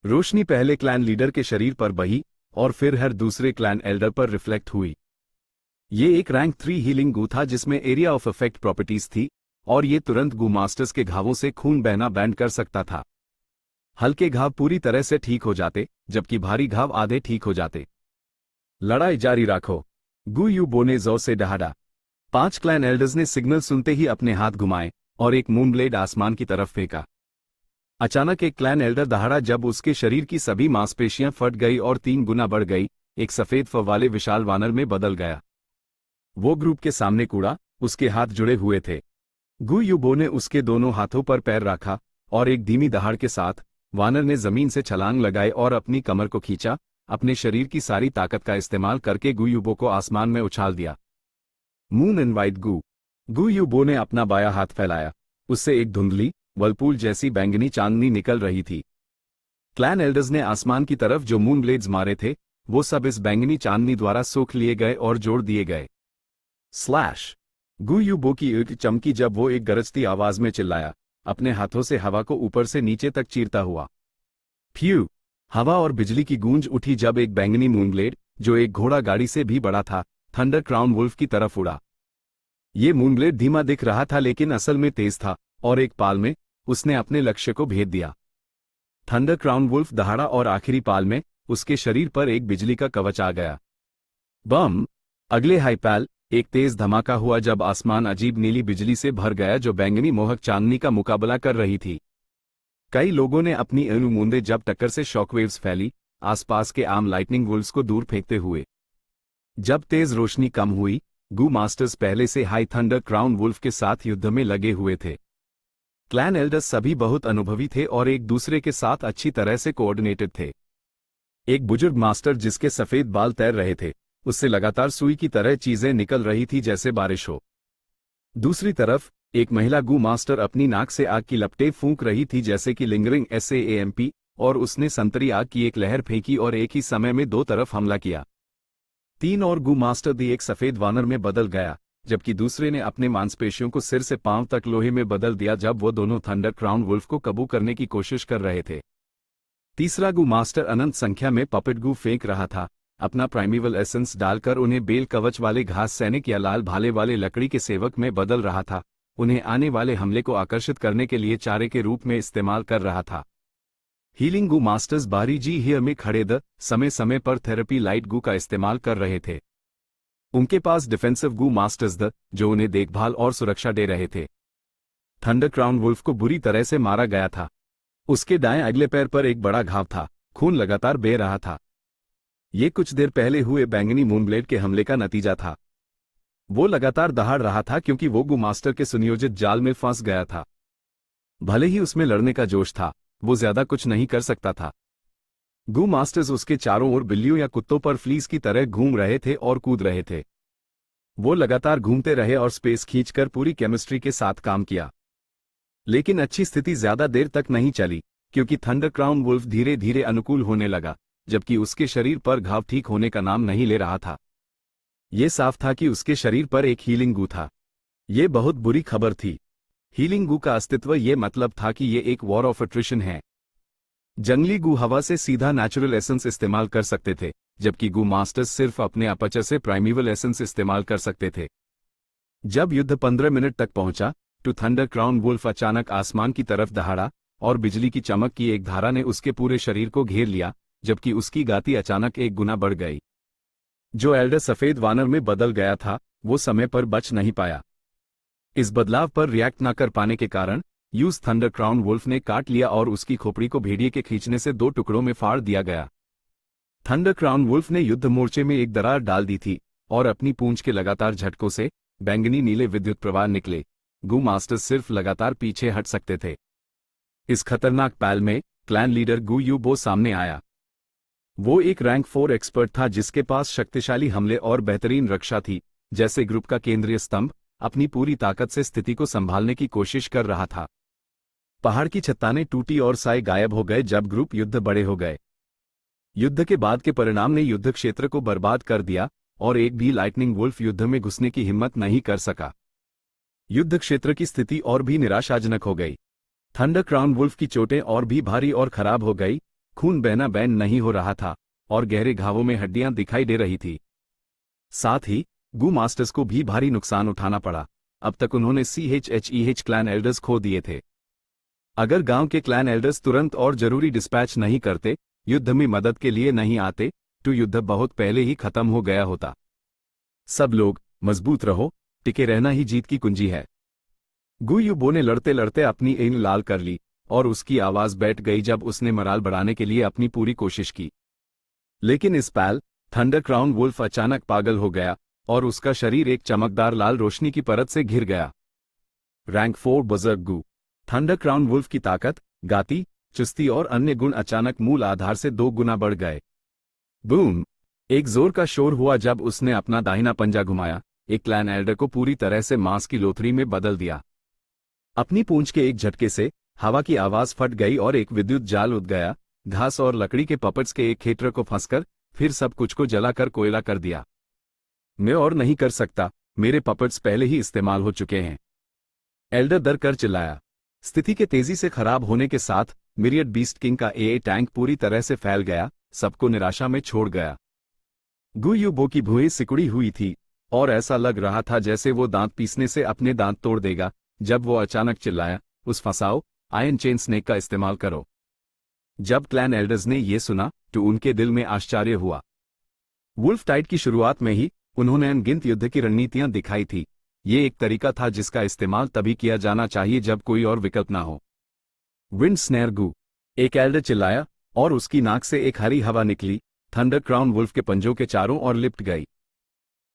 रोशनी पहले क्लैन लीडर के शरीर पर बही और फिर हर दूसरे क्लैन एल्डर पर रिफ्लेक्ट हुई। ये एक रैंक 3 हीलिंग गु था जिसमें एरिया ऑफ इफेक्ट प्रॉपर्टीज थी और ये तुरंत गु मास्टर्स के घावों से खून बहना बैंड कर सकता था। हल्के घाव पूरी तरह से ठीक हो जाते, जबकि भारी घाव आधे ठीक हो जाते। लड़ाई जारी रखो। गु यू बो ने जोर से दहाड़ा। 5 क्लैन एल्डर्स ने सिग्नल सुनते ही अपने हाथ घुमाए और एक मून ब्लेड आसमान की तरफ फेंका। अचानक एक क्लैन एल्डर दहाड़ा जब उसके शरीर की सभी मांसपेशियां फट गई और 3 गुना बढ़ गई, एक सफेद फर वाले विशाल वानर में बदल गया। वो ग्रुप के सामने कूड़ा, उसके हाथ जुड़े हुए थे। गु यूबो ने उसके दोनों हाथों पर पैर रखा और एक धीमी दहाड़ के साथ वानर ने जमीन से छलांग लगाई और अपनी कमर को खींचा, अपने शरीर की सारी ताकत का इस्तेमाल करके गु यूबो को आसमान में उछाल दिया। मून इनवाइट गु यूबो ने अपना बायां हाथ फैलाया, उससे एक धुंधली वर्लपूल जैसी बैंगनी चांदनी निकल रही थी। क्लैन एल्डर्स ने आसमान की तरफ जो मून ब्लेड्स मारे थे, वो सब इस बैंगनी चांदनी द्वारा सोख लिए गए और जोड़ दिए गए। स्लैश! गु यूबो की ईंट चमकी जब वो एक गरजती आवाज में चिल्लाया, अपने हाथों से हवा को ऊपर से नीचे तक चीरता हुआ। फ्यू! हवा और बिजली की गूंज उठी जब एक बैंगनी मूनब्लेड, जो एक घोड़ा गाड़ी से भी बड़ा था, थंडर क्राउन वुल्फ की तरफ उड़ा। ये मूनब्लेड धीमा दिख रहा था लेकिन असल में तेज था, और एक पाल में उसने अपने लक्ष्य को भेद दिया। थंडर क्राउन वुल्फ दहाड़ा और आखिरी पाल में उसके शरीर पर एक बिजली का कवच आ गया। बम! अगले हाईपैल एक तेज धमाका हुआ जब आसमान अजीब नीली बिजली से भर गया जो बैंगनी मोहक चांदनी का मुकाबला कर रही थी। कई लोगों ने अपनी ऊँगली मूंदे जब टक्कर से शॉकवेव्स फैली, आसपास के आम लाइटनिंग वुल्फ्स को दूर फेंकते हुए। जब तेज रोशनी कम हुई, गू मास्टर्स पहले से हाई थंडर क्राउन वुल्फ के साथ युद्ध में लगे हुए थे। क्लैन एल्डर्स सभी बहुत अनुभवी थे और एक दूसरे के साथ अच्छी तरह से कोऑर्डिनेटेड थे। एक बुजुर्ग मास्टर जिसके सफेद बाल तैर रहे थे, उससे लगातार सुई की तरह चीजें निकल रही थी जैसे बारिश हो। दूसरी तरफ एक महिला गू मास्टर अपनी नाक से आग की लपटें फूंक रही थी जैसे कि लिंगरिंग SAAMP, और उसने संतरी आग की एक लहर फेंकी और एक ही समय में 2 तरफ हमला किया। 3 और गू मास्टर दी एक सफेद वानर में बदल गया, जबकि दूसरे ने अपने मांसपेशियों को सिर से पांव तक लोहे में बदल दिया जब वो दोनों थंडर क्राउन वुल्फ को काबू करने की कोशिश कर रहे थे। तीसरा गू मास्टर अनंत संख्या में पपेट गू फेंक रहा था, अपना प्राइमिवल एसेंस डालकर उन्हें बेल कवच वाले घास सैनिक या लाल भाले वाले लकड़ी के सेवक में बदल रहा था, उन्हें आने वाले हमले को आकर्षित करने के लिए चारे के रूप में इस्तेमाल कर रहा था। हीलिंग गू मास्टर्स बारी जी हियर में खड़े समय समय पर थेरेपी लाइट गू का इस्तेमाल कर रहे थे। उनके पास डिफेंसिव गू मास्टर्स जो उन्हें देखभाल और सुरक्षा दे रहे थे। थंडर क्राउन वुल्फ को बुरी तरह से मारा गया था। उसके दाएं अगले पैर पर एक बड़ा घाव था, खून लगातार बह रहा था। ये कुछ देर पहले हुए बैंगनी मूनब्लेड के हमले का नतीजा था। वो लगातार दहाड़ रहा था क्योंकि वो गू मास्टर के सुनियोजित जाल में फंस गया था। भले ही उसमें लड़ने का जोश था, वो ज्यादा कुछ नहीं कर सकता था। गू मास्टर्स उसके चारों ओर बिल्लियों या कुत्तों पर फ्लीस की तरह घूम रहे थे और कूद रहे थे। वो लगातार घूमते रहे और स्पेस खींचकर पूरी केमिस्ट्री के साथ काम किया। लेकिन अच्छी स्थिति ज्यादा देर तक नहीं चली, क्योंकि थंडर क्राउन वुल्फ धीरे धीरे अनुकूल होने लगा, जबकि उसके शरीर पर घाव ठीक होने का नाम नहीं ले रहा था। ये साफ था कि उसके शरीर पर एक हीलिंग गू था। ये बहुत बुरी खबर थी। हीलिंग गू का अस्तित्व ये मतलब था कि ये एक वॉर ऑफ एट्रिशन है। जंगली गू हवा से सीधा नेचुरल एसेंस इस्तेमाल कर सकते थे, जबकि गू मास्टर्स सिर्फ अपने अपचर से प्राइमिवल एसेंस इस्तेमाल कर सकते थे। जब युद्ध 15 मिनट तक पहुंचा, तो थंडर क्राउन वुल्फ अचानक आसमान की तरफ दहाड़ा और बिजली की चमक की एक धारा ने उसके पूरे शरीर को घेर लिया, जबकि उसकी गति अचानक 1 गुना बढ़ गई। जो एल्डर सफेद वानर में बदल गया था, वो समय पर बच नहीं पाया। इस बदलाव पर रिएक्ट न कर पाने के कारण यूज थंडर क्राउन वुल्फ ने काट लिया और उसकी खोपड़ी को भेड़िए के खींचने से 2 टुकड़ों में फाड़ दिया गया। थंडर क्राउन वुल्फ ने युद्ध मोर्चे में एक दरार डाल दी थी और अपनी पूंछ के लगातार झटकों से बैंगनी नीले विद्युत प्रवाह निकले। गू मास्टर्स सिर्फ लगातार पीछे हट सकते थे। इस खतरनाक पैल में क्लैन लीडर गू यूबो सामने आया। वो एक रैंक 4 एक्सपर्ट था जिसके पास शक्तिशाली हमले और बेहतरीन रक्षा थी। जैसे ग्रुप का केंद्रीय स्तंभ अपनी पूरी ताकत से स्थिति को संभालने की कोशिश कर रहा था। पहाड़ की चट्टानें टूटी और साए गायब हो गए जब ग्रुप युद्ध बड़े हो गए। युद्ध के बाद के परिणाम ने युद्ध क्षेत्र को बर्बाद कर दिया और एक भी लाइटनिंग वुल्फ युद्ध में घुसने की हिम्मत नहीं कर सका। युद्ध क्षेत्र की स्थिति और भी निराशाजनक हो गई। थंडर क्राउन वुल्फ की चोटें और भी भारी और खराब हो गई, खून बहना बैन नहीं हो रहा था और गहरे घावों में हड्डियां दिखाई दे रही थी। साथ ही गू मास्टर्स को भी भारी नुकसान उठाना पड़ा। अब तक उन्होंने CHEH क्लैन एल्डर्स खो दिए थे। अगर गांव के क्लैन एल्डर्स तुरंत और जरूरी डिस्पैच नहीं करते, युद्ध में मदद के लिए नहीं आते, तो युद्ध बहुत पहले ही खत्म हो गया होता। सब लोग मजबूत रहो, टिके रहना ही जीत की कुंजी है। गु युबो ने लड़ते लड़ते अपनी ईंट लाल कर ली और उसकी आवाज बैठ गई जब उसने मराल बढ़ाने के लिए अपनी पूरी कोशिश की। लेकिन इस पल थंडर क्राउन वुल्फ अचानक पागल हो गया और उसका शरीर एक चमकदार लाल रोशनी की परत से घिर गया। रैंक 4 बजर्ग गु। थंडर क्राउन वुल्फ की ताकत, गाती, चुस्ती और अन्य गुण अचानक मूल आधार से 2 गुना बढ़ गए। बूम! एक जोर का शोर हुआ जब उसने अपना दाहिना पंजा घुमाया, एक क्लैन एल्डर को पूरी तरह से मांस की लोथड़ी में बदल दिया। अपनी पूंछ के एक झटके से हवा की आवाज फट गई और एक विद्युत जाल उठ गया, घास और लकड़ी के पपट्स के एक खेतर को फंसकर फिर सब कुछ को जलाकर कोयला कर दिया। मैं और नहीं कर सकता, मेरे पपट्स पहले ही इस्तेमाल हो चुके हैं। एल्डर डर कर चिल्लाया। स्थिति के तेजी से खराब होने के साथ मिरियड बीस्ट किंग का एए टैंक पूरी तरह से फैल गया, सबको निराशा में छोड़ गया। गु युबो की भुएं सिकुड़ी हुई थी और ऐसा लग रहा था जैसे वो दांत पीसने से अपने दांत तोड़ देगा जब वो अचानक चिल्लाया, उस फंसाओ, आयरन चेन स्नेक का इस्तेमाल करो। जब क्लैन एल्डर्स ने ये सुना तो उनके दिल में आश्चर्य हुआ। वुल्फ टाइड की शुरुआत में ही उन्होंने अनगिनत युद्ध की रणनीतियां दिखाई थी। ये एक तरीका था जिसका इस्तेमाल तभी किया जाना चाहिए जब कोई और विकल्प ना हो। विंड स्नेर गु। एक एल्डर चिल्लाया और उसकी नाक से एक हरी हवा निकली, थंडर क्राउन वुल्फ के पंजों के चारों ओर लिपट गई।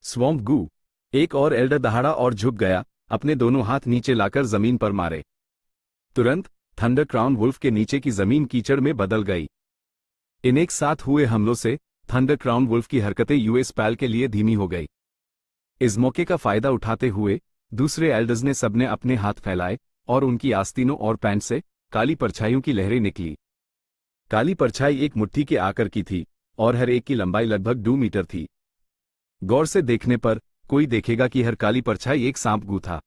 स्वॉम्प गु। एक और एल्डर दहाड़ा और झुक गया, अपने दोनों हाथ नीचे लाकर जमीन पर मारे। तुरंत थंडर क्राउन वुल्फ के नीचे की जमीन कीचड़ में बदल गई। इन एक साथ हुए हमलों से थंडर क्राउन वुल्फ की हरकतें यूएस पैल के लिए धीमी हो गई। इस मौके का फायदा उठाते हुए दूसरे एल्डर्स ने सबने अपने हाथ फैलाए और उनकी आस्तीनों और पैंट से काली परछाइयों की लहरें निकली। काली परछाई एक मुट्ठी के आकार की थी और हर एक की लंबाई लगभग 2 मीटर थी। गौर से देखने पर कोई देखेगा कि हर काली परछाई एक सांप गु था।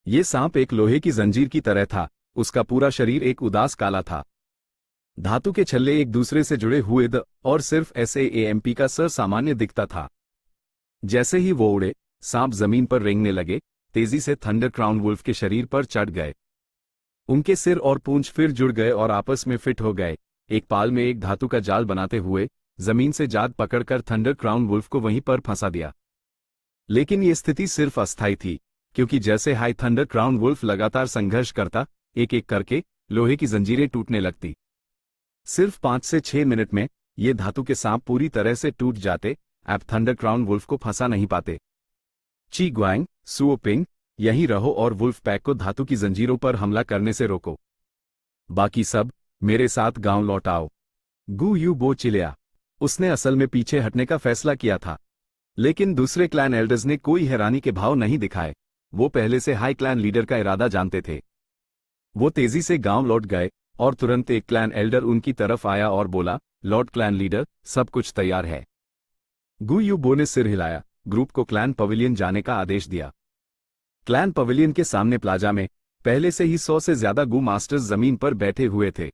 ये सांप एक लोहे की जंजीर की तरह था, उसका पूरा शरीर एक उदास काला था। धातु के छल्ले एक दूसरे से जुड़े हुए द और सिर्फ SAAMP का सर सामान्य दिखता था। जैसे ही वो उड़े, सांप जमीन पर रेंगने लगे, तेजी से थंडर क्राउन वुल्फ के शरीर पर चढ़ गए। उनके सिर और पूंछ फिर जुड़ गए और आपस में फिट हो गए, एक पाल में एक धातु का जाल बनाते हुए जमीन से जाद पकड़कर थंडर क्राउन वुल्फ को वहीं पर फंसा दिया। लेकिन ये स्थिति सिर्फ अस्थायी थी, क्योंकि जैसे हाई थंडर क्राउन वुल्फ लगातार संघर्ष करता, एक एक करके लोहे की जंजीरें टूटने लगती। सिर्फ 5 से 6 मिनट में ये धातु के सांप पूरी तरह से टूट जाते, अब थंडर क्राउन वुल्फ को फंसा नहीं पाते। ची ग्वांग, सुओ पिंग, यहीं रहो और वुल्फ पैक को धातु की जंजीरों पर हमला करने से रोको। बाकी सब मेरे साथ गांव लौट आओ। गु युबो चिल्लाया। उसने असल में पीछे हटने का फैसला किया था, लेकिन दूसरे क्लैन एल्डर्स ने कोई हैरानी के भाव नहीं दिखाए। वो पहले से हाई क्लैन लीडर का इरादा जानते थे। वो तेजी से गांव लौट गए और तुरंत एक क्लैन एल्डर उनकी तरफ आया और बोला, लॉर्ड क्लैन लीडर, सब कुछ तैयार है। गु युबो ने सिर हिलाया, ग्रुप को क्लैन पवेलियन जाने का आदेश दिया। क्लैन पवेलियन के सामने प्लाजा में पहले से ही 100 से ज्यादा गु मास्टर्स जमीन पर बैठे हुए थे।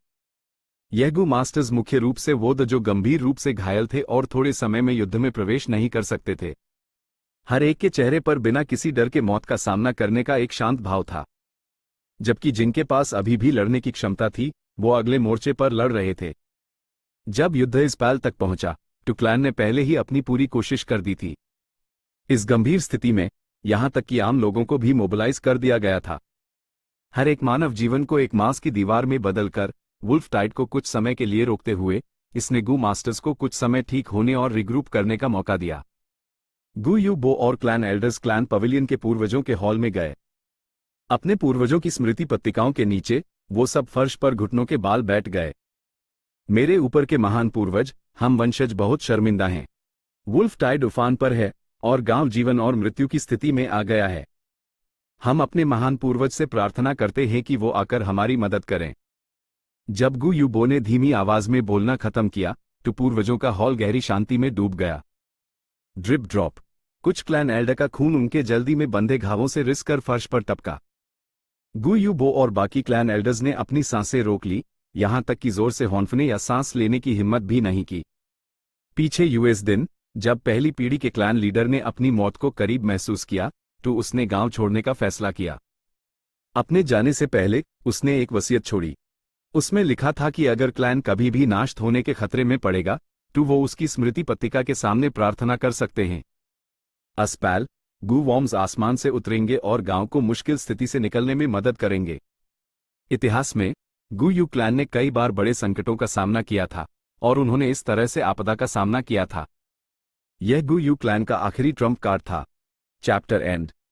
यह गु मास्टर्स मुख्य रूप से वो जो गंभीर रूप से घायल थे और थोड़े समय में युद्ध में प्रवेश नहीं कर सकते थे। हर एक के चेहरे पर बिना किसी डर के मौत का सामना करने का एक शांत भाव था, जबकि जिनके पास अभी भी लड़ने की क्षमता थी वो अगले मोर्चे पर लड़ रहे थे। जब युद्ध इस पैल तक पहुंचा तो क्लैन ने पहले ही अपनी पूरी कोशिश कर दी थी। इस गंभीर स्थिति में यहां तक कि आम लोगों को भी मोबिलाइज कर दिया गया था। हर एक मानव जीवन को एक मांस की दीवार में बदलकर वुल्फ टाइड को कुछ समय के लिए रोकते हुए इसने गु मास्टर्स को कुछ समय ठीक होने और रिग्रुप करने का मौका दिया। गु युबो और क्लैन एल्डर्स क्लैन पवेलियन के पूर्वजों के हॉल में गए। अपने पूर्वजों की स्मृति पत्रिकाओं के नीचे वो सब फर्श पर घुटनों के बाल बैठ गए। मेरे ऊपर के महान पूर्वज, हम वंशज बहुत शर्मिंदा हैं। वुल्फ टाइड उफान पर है और गांव जीवन और मृत्यु की स्थिति में आ गया है। हम अपने महान पूर्वज से प्रार्थना करते हैं कि वो आकर हमारी मदद करें। जब गु युबो ने धीमी आवाज में बोलना खत्म किया तो पूर्वजों का हॉल गहरी शांति में डूब गया। Drip drop. कुछ क्लैन एल्डर का खून उनके जल्दी में बंधे घावों से रिस कर फर्श पर टपका। गु युबो और बाकी क्लैन एल्डर्स ने अपनी सांसें रोक ली, यहां तक कि जोर से हौंफने या सांस लेने की हिम्मत भी नहीं की। पीछे यूएस दिन, जब पहली पीढ़ी के क्लैन लीडर ने अपनी मौत को करीब महसूस किया तो उसने गांव छोड़ने का फैसला किया। अपने जाने से पहले उसने एक वसीयत छोड़ी। उसमें लिखा था कि अगर क्लैन कभी भी नाश होने के खतरे में पड़ेगा तो वो उसकी स्मृति पत्रिका के सामने प्रार्थना कर सकते हैं। अस्पैल गूवॉर्म्स आसमान से उतरेंगे और गांव को मुश्किल स्थिति से निकलने में मदद करेंगे। इतिहास में गू यू क्लैन ने कई बार बड़े संकटों का सामना किया था और उन्होंने इस तरह से आपदा का सामना किया था। यह गू यू क्लैन का आखिरी ट्रम्प कार्ड था। Chapter and.